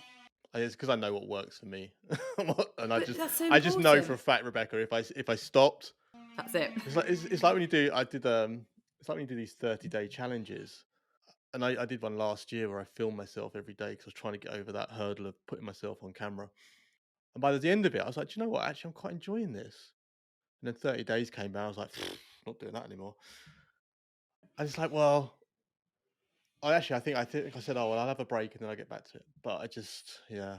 it's because I know what works for me, and But that's so I just know for a important. fact, Rebecca, if I stopped, That's it. it's like when you do I did it's like when you do these 30-day challenges. and I did one last year where I filmed myself every day because I was trying to get over that hurdle of putting myself on camera. And by the end of it, I was like, "Do you know what? Actually, I'm quite enjoying this." And then 30 days came by. I was like, "Not doing that anymore." I was like, "Well, I think I said, oh well, I'll have a break and then I'll get back to it." But yeah,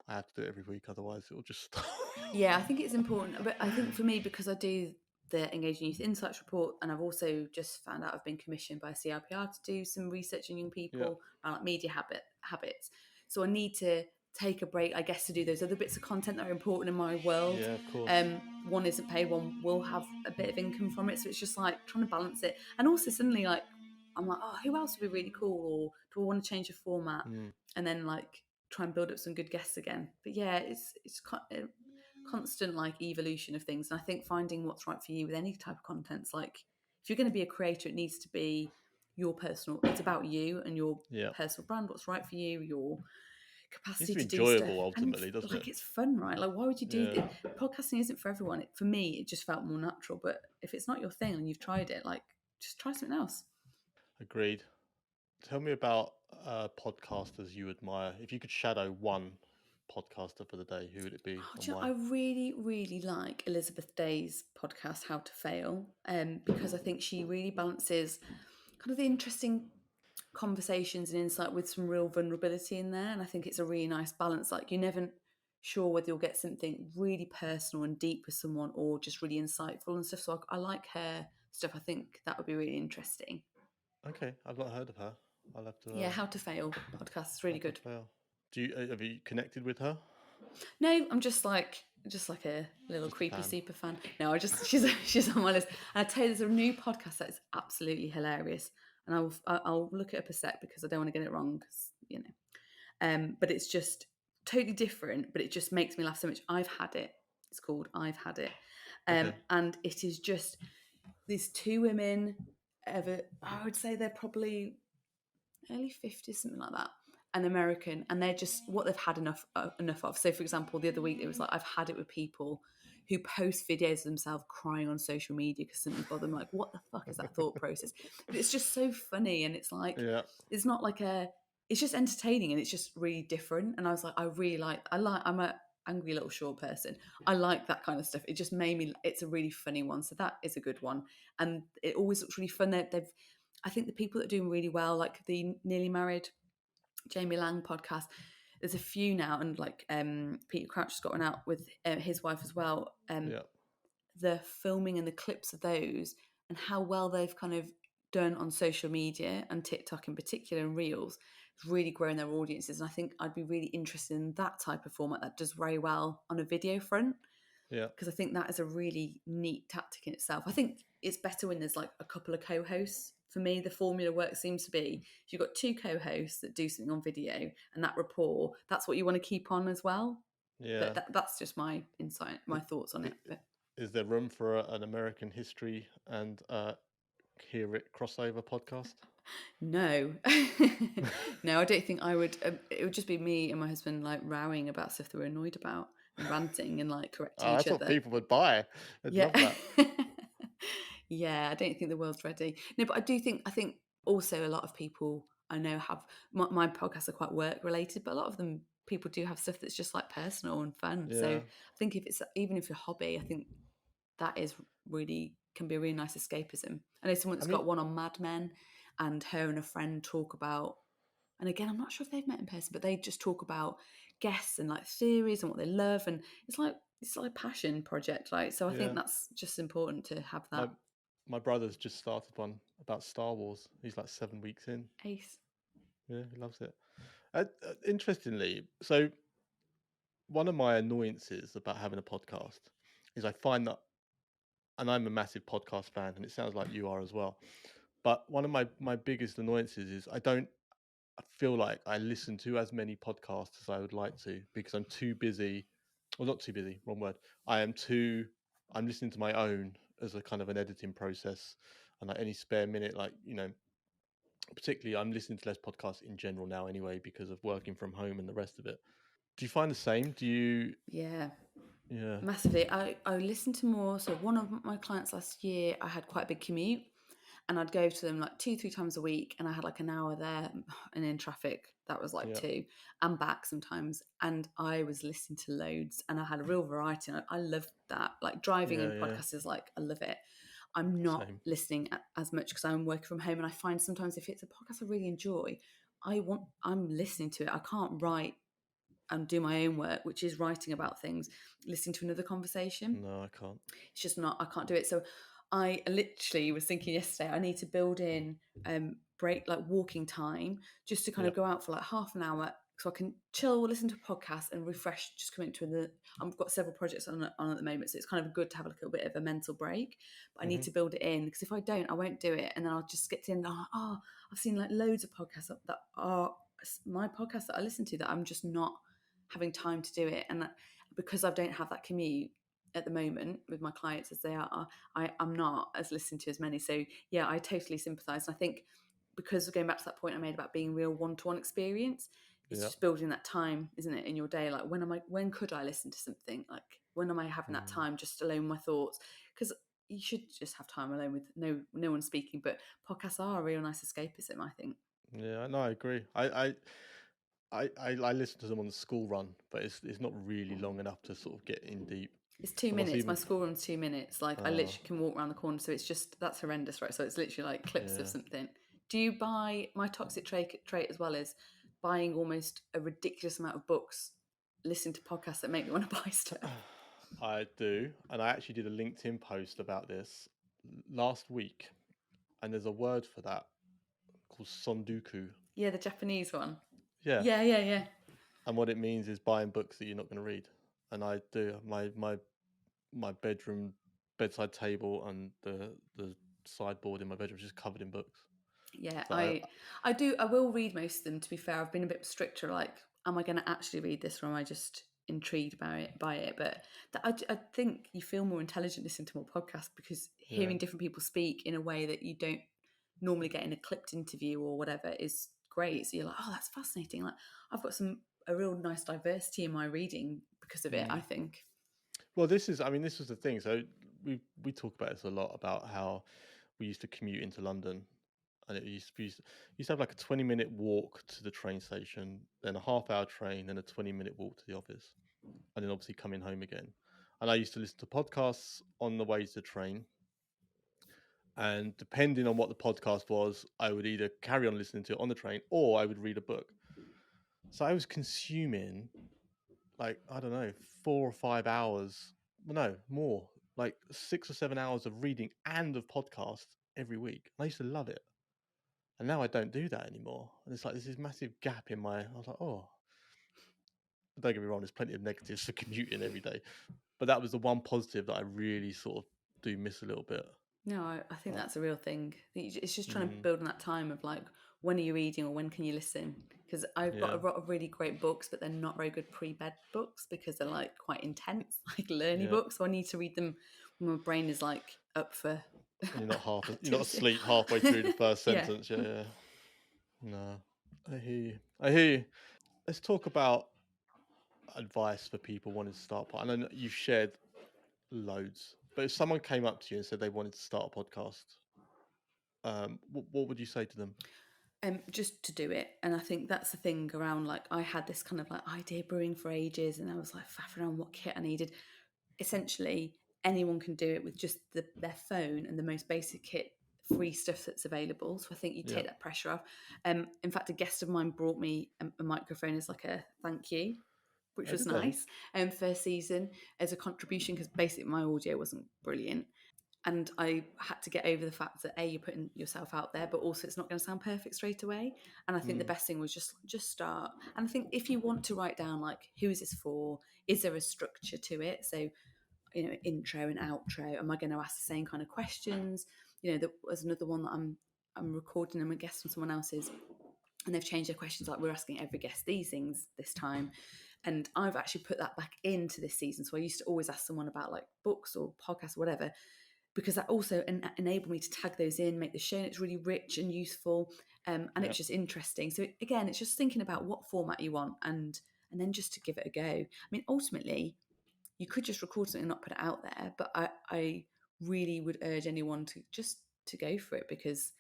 I have to do it every week, otherwise it'll just stop. Yeah, I think it's important, but I think for me, because I do the Engaging Youth Insights report, and I've also just found out I've been commissioned by CIPR to do some research on young Yeah, people around like media habits. So I need to take a break, I guess, to do those other bits of content that are important in my world. yeah, of course. One isn't paid, one will have a bit of income from it. So it's just like trying to balance it. And also suddenly like I'm like, oh, who else would be really cool? Or do I want to change the format? Mm, And then like try and build up some good guests again. But yeah, it's constant like evolution of things. And I think finding what's right for you with any type of content's like if you're going to be a creator, it needs to be your personal. It's about you and your yeah. personal brand. What's right for you, your It needs capacity to be to do stuff, enjoyable and ultimately, doesn't it? like it's fun, right? Like why would you do Yeah, this? Podcasting isn't for everyone. For me, it just felt more natural. But if it's not your thing and you've tried it, like just try something else. agreed. Tell me about podcasters you admire. If you could shadow one podcaster for the day, who would it be Oh, and do you know, why? I really, really like Elizabeth Day's podcast, How to Fail, because I think she really balances kind of the interesting conversations and insight with some real vulnerability in there. And I think it's a really nice balance. Like you're never sure whether you'll get something really personal and deep with someone or just really insightful and stuff. So I like her stuff. I think that would be really interesting. Okay, I've not heard of her. I'll have to Yeah, How to Fail podcast is how really to good. fail. Do you have you connected with her? No, I'm just like a little Just a creepy fan. super fan. No, I just she's on my list. And I tell you, there's a new podcast that is absolutely hilarious, and I'll look it up a sec because I don't want to get it wrong. 'Cause, you know, but it's just totally different. But it just makes me laugh so much. I've had it. It's called I've had it, Okay. and it is just these two women. I would say they're probably early 50s, something like that, an American, and they're just what they've had enough of. So, for example, the other week it was like I've had it with people who post videos of themselves crying on social media because something's bothered them. Like, what the fuck is that thought process? But it's just so funny, and it's like Yeah. it's not like a. It's just entertaining, and it's just really different. And I was like, I really like. I'm a angry little short person. I like that kind of stuff. It just made me. It's a really funny one, so that is a good one, and it always looks really fun. They've I think the people that are doing really well, like the Nearly Married Jamie Lang podcast, there's a few now, and like Peter Crouch has got one out with his wife as well. Yeah. The filming and the clips of those, and how well they've kind of done on social media and TikTok in particular, and Reels, has really grown their audiences. And I think I'd be really interested in that type of format that does very well on a video front Yeah. because I think that is a really neat tactic in itself. I think it's better when there's like a couple of co-hosts. For me, the formula work seems to be if you've got two co-hosts that do something on video and that rapport, that's what you want to keep on as well. But Yeah. that's just my insight, I- my thoughts on it. i- But Is there room for an American history and hear it crossover podcast? no, no, I don't think I would. It would just be me and my husband like rowing about stuff that we're annoyed about and ranting and like correcting Oh, each that's what other. people would buy. They'd Yeah. love that. Yeah, I don't think the world's ready. No, but I think also a lot of people I know have my podcasts are quite work related, but a lot of them people do have stuff that's just like personal and fun. So Yeah. I think if it's even if your hobby, I think that is really can be a really nice escapism. I know someone I that's mean, got one on Mad Men, and her and a friend talk about. And again, I'm not sure if they've met in person, but they just talk about guests and like theories and what they love, and it's like a passion project, right? So I think yeah. that's just important to have My that my brother's just started one about Star Wars. He's like 7 weeks in. ace. Yeah, he loves it. Interestingly, so one of my annoyances about having a podcast is I find that, and I'm a massive podcast fan, and it sounds like you are as well. But one of my biggest annoyances is I feel like I listen to as many podcasts as I would like to because I'm too busy. Well, not too busy, wrong word. I am too. I'm listening to my own as a kind of an editing process, and like any spare minute, like particularly I'm listening to less podcasts in general now anyway because of working from home and the rest of it. Do you find the same? Do you? Yeah, Yeah, massively. I listened to more. So one of my clients last year, I had quite a big commute, and I'd go to them like 2-3 times a week, and I had like an hour there, and in traffic that was like Yeah. 2, and back sometimes, and I was listening to loads, and I had a real variety, and I loved that. Like driving Yeah. and Yeah. podcasts is like, I love it. I'm not Same. listening as much because I'm working from home, and I find sometimes if it's a podcast I really enjoy, I'm listening to it. I can't write and do my own work, which is writing about things, listening to another conversation. No, I can't. It's just not, I can't do it. So I literally was thinking yesterday, I need to build in break, like walking time, just to kind Yeah. of go out for like half an hour so I can chill, listen to a podcast and refresh, just come into the, I've got several projects on at the moment. So it's kind of good to have a little bit of a mental break, but I need Hmm. to build it in, because if I don't, I won't do it. And then I'll just get to the end, oh, I've seen like loads of podcasts that are my podcasts that I listen to that I'm just not having time to do it. And because I don't have that commute at the moment with my clients as they are, I'm not as listening to as many. So yeah, I totally sympathise. And I think because going back to that point I made about being real one-to-one experience, it's Yeah. just building that time, isn't it, in your day? Like when could I listen to something? Like when am I having that Mm. time just alone with my thoughts? Because you should just have time alone with no one speaking. But podcasts are a real nice escapism, I think. Yeah. No, I agree. I listen to them on the school run, but it's not really long enough to sort of get in deep. It's two And what's minutes. My even school run's 2 minutes. Like I uh literally can walk around the corner, so it's just that's horrendous, right? So it's literally like clips of yeah. something. Do you buy my toxic trait as well as buying almost a ridiculous amount of books, listening to podcasts that make me want to buy stuff? I do, and I actually did a LinkedIn post about this last week, and there's a word for that called sonduku. Yeah, the Japanese one. Yeah, Yeah, yeah, yeah. and what it means is buying books that you're not going to read. And I do. My bedroom bedside table and the sideboard in my bedroom is just covered in books. Yeah, So I do. I will read most of them. To be fair, I've been a bit stricter. Like, am I going to actually read this, or am I just intrigued by it? But I think you feel more intelligent listening to more podcasts, because yeah, hearing different people speak in a way that you don't normally get in a clipped interview or whatever is great. So you're like, oh, that's fascinating. Like, I've got a real nice diversity in my reading because of it, I mm. think. Well, this is. I mean, this was the thing. So we talk about this a lot about how we used to commute into London, and used to have like a 20-minute walk to the train station, then a half-hour train, then a 20-minute walk to the office, and then obviously coming home again. And I used to listen to podcasts on the way to the train. And depending on what the podcast was, I would either carry on listening to it on the train or I would read a book. So I was consuming, like, I don't know, 4 or 5 hours, well, no, more, like 6 or 7 hours of reading and of podcasts every week. And I used to love it. And now I don't do that anymore. And it's like there's this massive gap in my. I was like, oh, don't get me wrong, there's plenty of negatives for commuting every day. But that was the one positive that I really sort of do miss a little bit. No, I think But that's a real thing. It's just trying to mm, build on that time of like, when are you reading or when can you listen? Because I've got yeah, a lot of really great books, but they're not very good pre-bed books because they're like quite intense, like learning yeah. books. So I need to read them when my brain is like up for And you're not activity. asleep halfway through the first Yeah. sentence. Yeah, yeah. No, I hear you. I hear you. Let's talk about advice for people wanting to start. I know you've shared loads, but if someone came up to you and said they wanted to start a podcast, what would you say to them? Just to do it. And I think that's the thing around, like, I had this kind of like idea brewing for ages, and I was like faffing around what kit I needed. Essentially, anyone can do it with just their phone and the most basic kit, free stuff that's available. So I think you Yeah, take that pressure off. In fact, a guest of mine brought me a microphone as like a thank you, which I was did they? nice. First season as a contribution, because basically my audio wasn't brilliant, and I had to get over the fact that you're putting yourself out there, but also it's not going to sound perfect straight away. And I think the Mm, best thing was just start. And I think if you want to write down like, who is this for? Is there a structure to it? So, intro and outro. Am I going to ask the same kind of questions? There's another one that I'm recording. I'm a guest on someone else's, and they've changed their questions. Like, we're asking every guest these things this time. And I've actually put that back into this season. So I used to always ask someone about like books or podcasts or whatever, because that also enabled me to tag those in, make the show notes really rich and useful, and it yeah, was just interesting. So again, it's just thinking about what format you want, and then just to give it a go. I mean, ultimately, you could just record something and not put it out there, but I really would urge anyone to just to go for it, because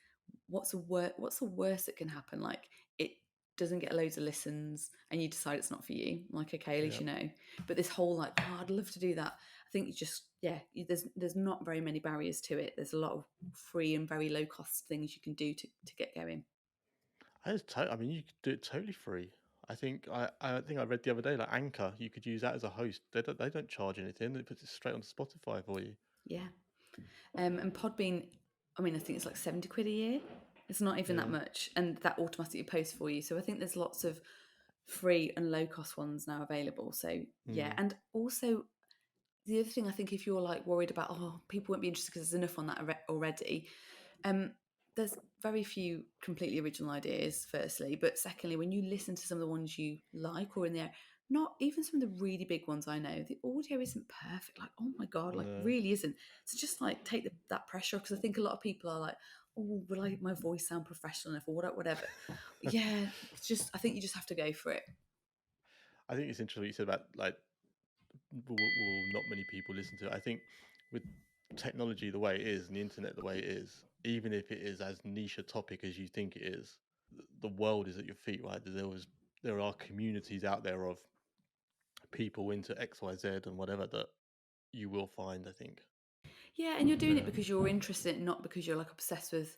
what's the worst that can happen? Like, it doesn't get loads of listens and you decide it's not for you. Like, okay, at least Yeah. you know. But this whole like, oh, I'd love to do that. I think you just, yeah, there's not very many barriers to it. There's a lot of free and very low cost things you can do to get going. I mean, you could do it totally free. I think I read the other day, like Anchor, you could use that as a host. They don't charge anything. They put it straight on Spotify for you. Yeah. And Podbean, I mean, I think it's like 70 quid a year. It's not even that Yeah. much. And that automatically posts for you. So I think there's lots of free and low cost ones now available. So yeah. Mm. And also, the other thing, I think, if you're like worried about, oh, people won't be interested because there's enough on that already, um, there's very few completely original ideas, firstly. But secondly, when you listen to some of the ones you like or in the air, not even some of the really big ones I know, the audio isn't perfect. Like, oh my God, like No. really isn't. So just like take that pressure off, because I think a lot of people are like, oh, will my voice sound professional enough or whatever? Yeah, it's just, I think you just have to go for it. I think it's interesting what you said about like will not many people listen to it. I think with technology the way it is and the internet the way it is, even if it is as niche a topic as you think it is, the world is at your feet, right? There are communities out there of people into X, Y, Z, and whatever that you will find. I think. Yeah, and you're doing it Yeah. because you're interested, not because you're like obsessed with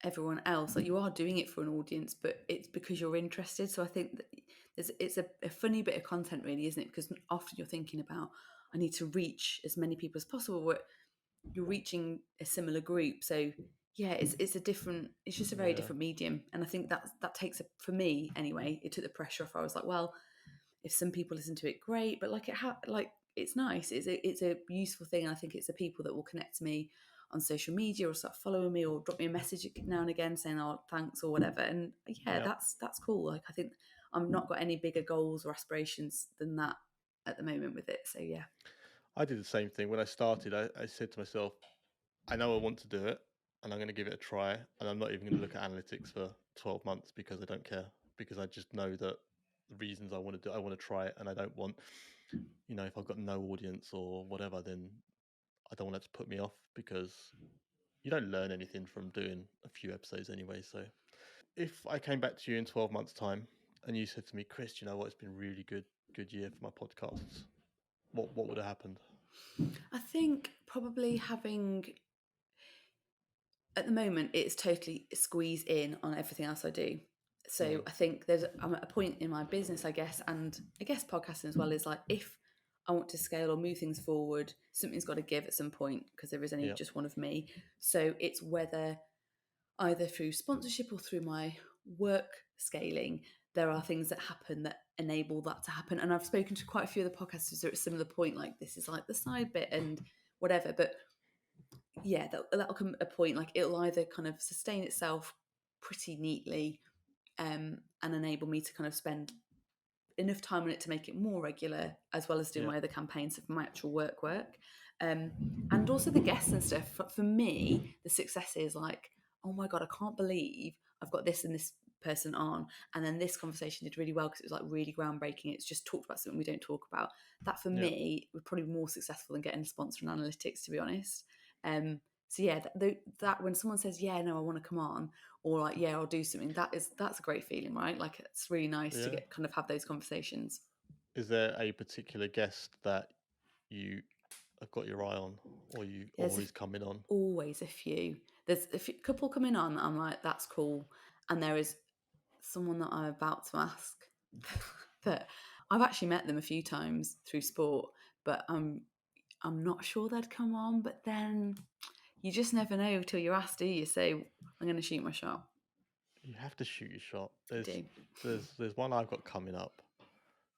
everyone else. Like, you are doing it for an audience, but it's because you're interested. So I think that it's a funny bit of content, really, isn't it? Because often you're thinking about, I need to reach as many people as possible, but you're reaching a similar group. So yeah, it's a different, it's just a very Yeah. different medium. And I think that takes it, for me anyway, it took the pressure off. I was like, well, if some people listen to it, great, but like like it's nice. It's a useful thing. And I think it's the people that will connect to me on social media or start following me or drop me a message now and again saying, oh, thanks or whatever. And yeah, Yeah. that's cool. Like, I think I've not got any bigger goals or aspirations than that at the moment with it. So yeah. I did the same thing when I started. I said to myself, I know I want to do it, and I'm going to give it a try, and I'm not even going to look at analytics for 12 months because I don't care, because I just know that the reasons I want to do, I want to try it, and I don't want, if I've got no audience or whatever, then I don't want that to put me off, because you don't learn anything from doing a few episodes anyway. So if I came back to you in 12 months' time and you said to me, Chris, you know what, it's been a really good year for my podcasts, what would have happened? I think probably having, at the moment, it's totally squeezed in on everything else I do. So Mm, I think I'm at a point in my business, I guess, and I guess podcasting as well, is like, if I want to scale or move things forward, something's got to give at some point, because there is only yeah, just one of me. So it's whether either through sponsorship or through my work scaling, there are things that happen that enable that to happen. And I've spoken to quite a few of the podcasters who are at a similar point, like, this is like the side bit and whatever. But yeah, that'll come a point, like, it'll either kind of sustain itself pretty neatly, and enable me to kind of spend enough time on it to make it more regular, as well as do yeah, my other campaigns of my actual work. And also the guests and stuff. For me, the success is like, oh my God, I can't believe I've got this and this person on, and then this conversation did really well because it was like really groundbreaking. It's just talked about something we don't talk about. That for yeah. me would probably be more successful than getting a sponsor in analytics, to be honest. So yeah, that when someone says, yeah, no, I want to come on, or like, yeah, I'll do something, that's a great feeling, right? Like, it's really nice to Yeah. get kind of have those conversations. Is there a particular guest that you have got your eye on, or you There's always coming on? always a few. There's couple coming on that I'm like, that's cool. And there is someone that I'm about to ask that I've actually met them a few times through sport, but I'm not sure they'd come on. But then you just never know till you're asked, do you? So I'm going to shoot my shot. You have to shoot your shot. I do. There's one I've got coming up,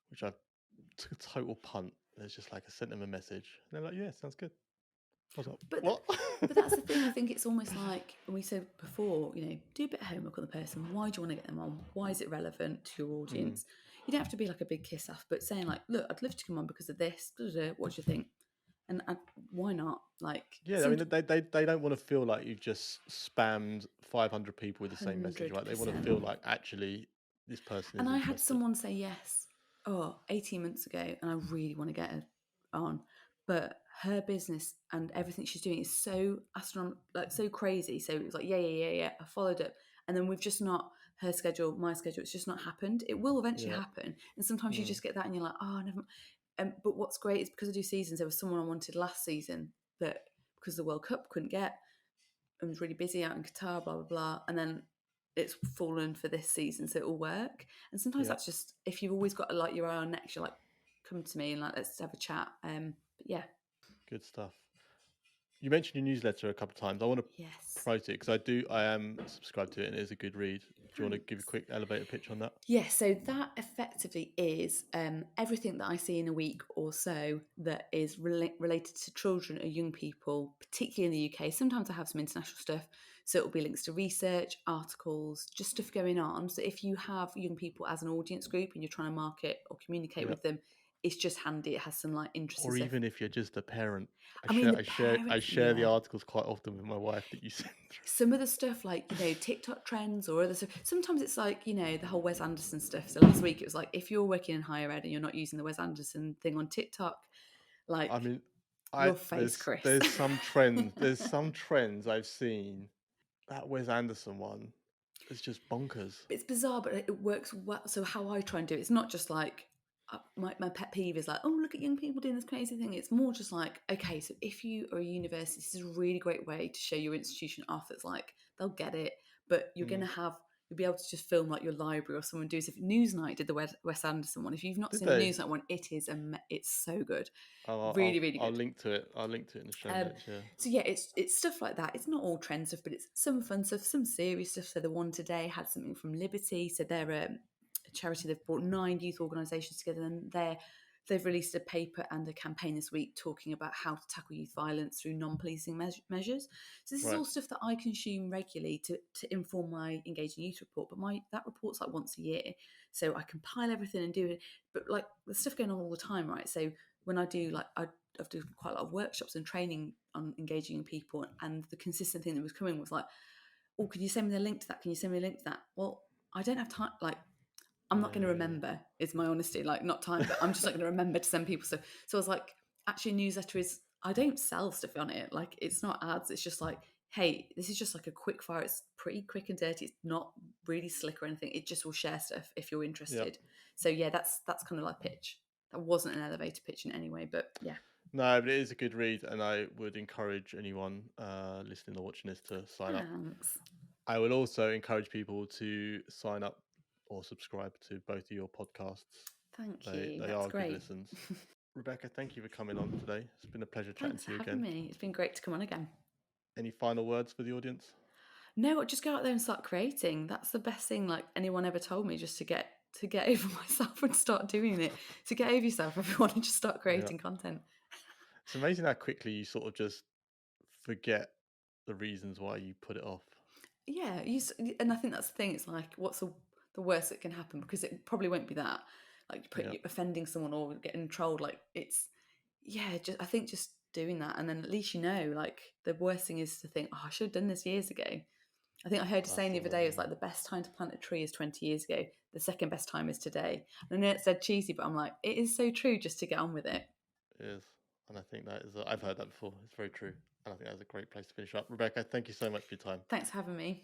which I took a total punt. There's just like I sent them a message, and they're like, "Yeah, sounds good." I was like, But "What?" but that's the thing. I think it's almost like we said before. Do a bit of homework on the person. Why do you want to get them on? Why is it relevant to your Mm. audience? You don't have to be like a big kiss off, but saying like, "Look, I'd love to come on because of this. Da, da, da. What do you think?" And why not? Like, Yeah, I mean, seemed they don't want to feel like you've just spammed 500 people with the same message, right? They want to 100%. feel like actually this person And is I had interested. someone say yes, 18 months ago, and I really want to get her on, but her business and everything she's doing is so astronomical, like so crazy. So it was like, yeah. I followed up. And then we've just not, her schedule, my schedule, it's just not happened. It will eventually Yeah. happen. And sometimes you Mm. just get that and you're like, oh, never mind. But what's great is because I do seasons, there was someone I wanted last season that because the World Cup couldn't get, and was really busy out in Qatar, blah, blah, blah. And then it's fallen for this season, so it'll work. And sometimes Yeah. that's just, if you've always got like your eye on next, you're like, come to me and like, let's have a chat. But yeah, Good stuff. You mentioned your newsletter a couple of times. I want to yes. promote it because I am subscribed to it and it is a good read. Do you want to give a Thanks. quick elevator pitch on that? Yeah, so that effectively is everything that I see in a week or so that is related to children or young people, particularly in the UK. Sometimes I have some international stuff, so it'll be links to research, articles, just stuff going on. So if you have young people as an audience group and you're trying to market or communicate Yeah. with them, it's just handy. It has some like interesting Or stuff. even if you're just a parent, I mean, the I parents, share the yeah. articles quite often with my wife that you send through. Some of the stuff like TikTok trends or other stuff, sometimes it's like the whole Wes Anderson stuff. So last week it was like, if you're working in higher ed and you're not using the Wes Anderson thing on TikTok, I like, mean, your face, Chris. there's some trends I've seen. That Wes Anderson one is just bonkers. It's bizarre, but it works well. So how I try and do it, it's not just like my pet peeve is like, oh, look at young people doing this crazy thing. It's more just like, okay, so if you are a university, this is a really great way to show your institution off. It's like they'll get it, but Mm. you'll be able to just film like your library or someone do. So if Newsnight did the Wes Anderson one, if you've not Did seen the they? Newsnight one, it's so good, Oh, really really I'll good. link to it. I'll link to it in the show Um, notes. Yeah. so yeah, it's stuff like that. It's not all trend stuff, but it's some fun stuff, some serious stuff. So the one today had something from Liberty. So they're a charity. They've brought 9 youth organisations together, and they've released a paper and a campaign this week talking about how to tackle youth violence through non-policing measures. So this is Right. all stuff that I consume regularly to inform my engaging youth report. But that report's like once a year, so I compile everything and do it. But like there's stuff going on all the time, right? So when I do I've done quite a lot of workshops and training on engaging people, and the consistent thing that was coming was like, oh, can you send me the link to that? Can you send me a link to that? Well, I don't have time. Like, I'm not going to Yeah. remember. Is my honesty, like, not time, but I'm just not going to remember to send people. So I was like, actually, a newsletter is. I don't sell stuff on it. Like, it's not ads. It's just like, hey, this is just like a quick fire. It's pretty quick and dirty. It's not really slick or anything. It just will share stuff if you're Yeah. interested. So yeah, that's kind of like pitch. That wasn't an elevator pitch in any way, but yeah. No, but it is a good read, and I would encourage anyone listening or watching this to sign up. Thanks. I will also encourage people to sign up or subscribe to both of your podcasts. Thank you. They That's are good great. listens. Rebecca, thank you for coming on today. It's been a pleasure chatting Thanks to for you having again. me. It's been great to come on again. Any final words for the audience? No, just go out there and start creating. That's the best thing like anyone ever told me, just to get over myself and start doing it. To get over yourself, everyone, and just start Yeah. creating content. It's amazing how quickly you sort of just forget the reasons why you put it off. Yeah, and I think that's the thing. It's like, what's the worst that can happen? Because it probably won't be that. Like Yeah. you offending someone or getting trolled. Like it's yeah. I think just doing that, and then at least like the worst thing is to think, oh, I should have done this years ago. I think I heard a That's saying the the other one, day, it was yeah. like the best time to plant a tree is 20 years ago. The second best time is today. And I know it said cheesy, but I'm like, it is so true just to get on with it. It is. And I think that is, I've heard that before. It's very true. And I think that's a great place to finish up. Rebecca, thank you so much for your time. Thanks for having me.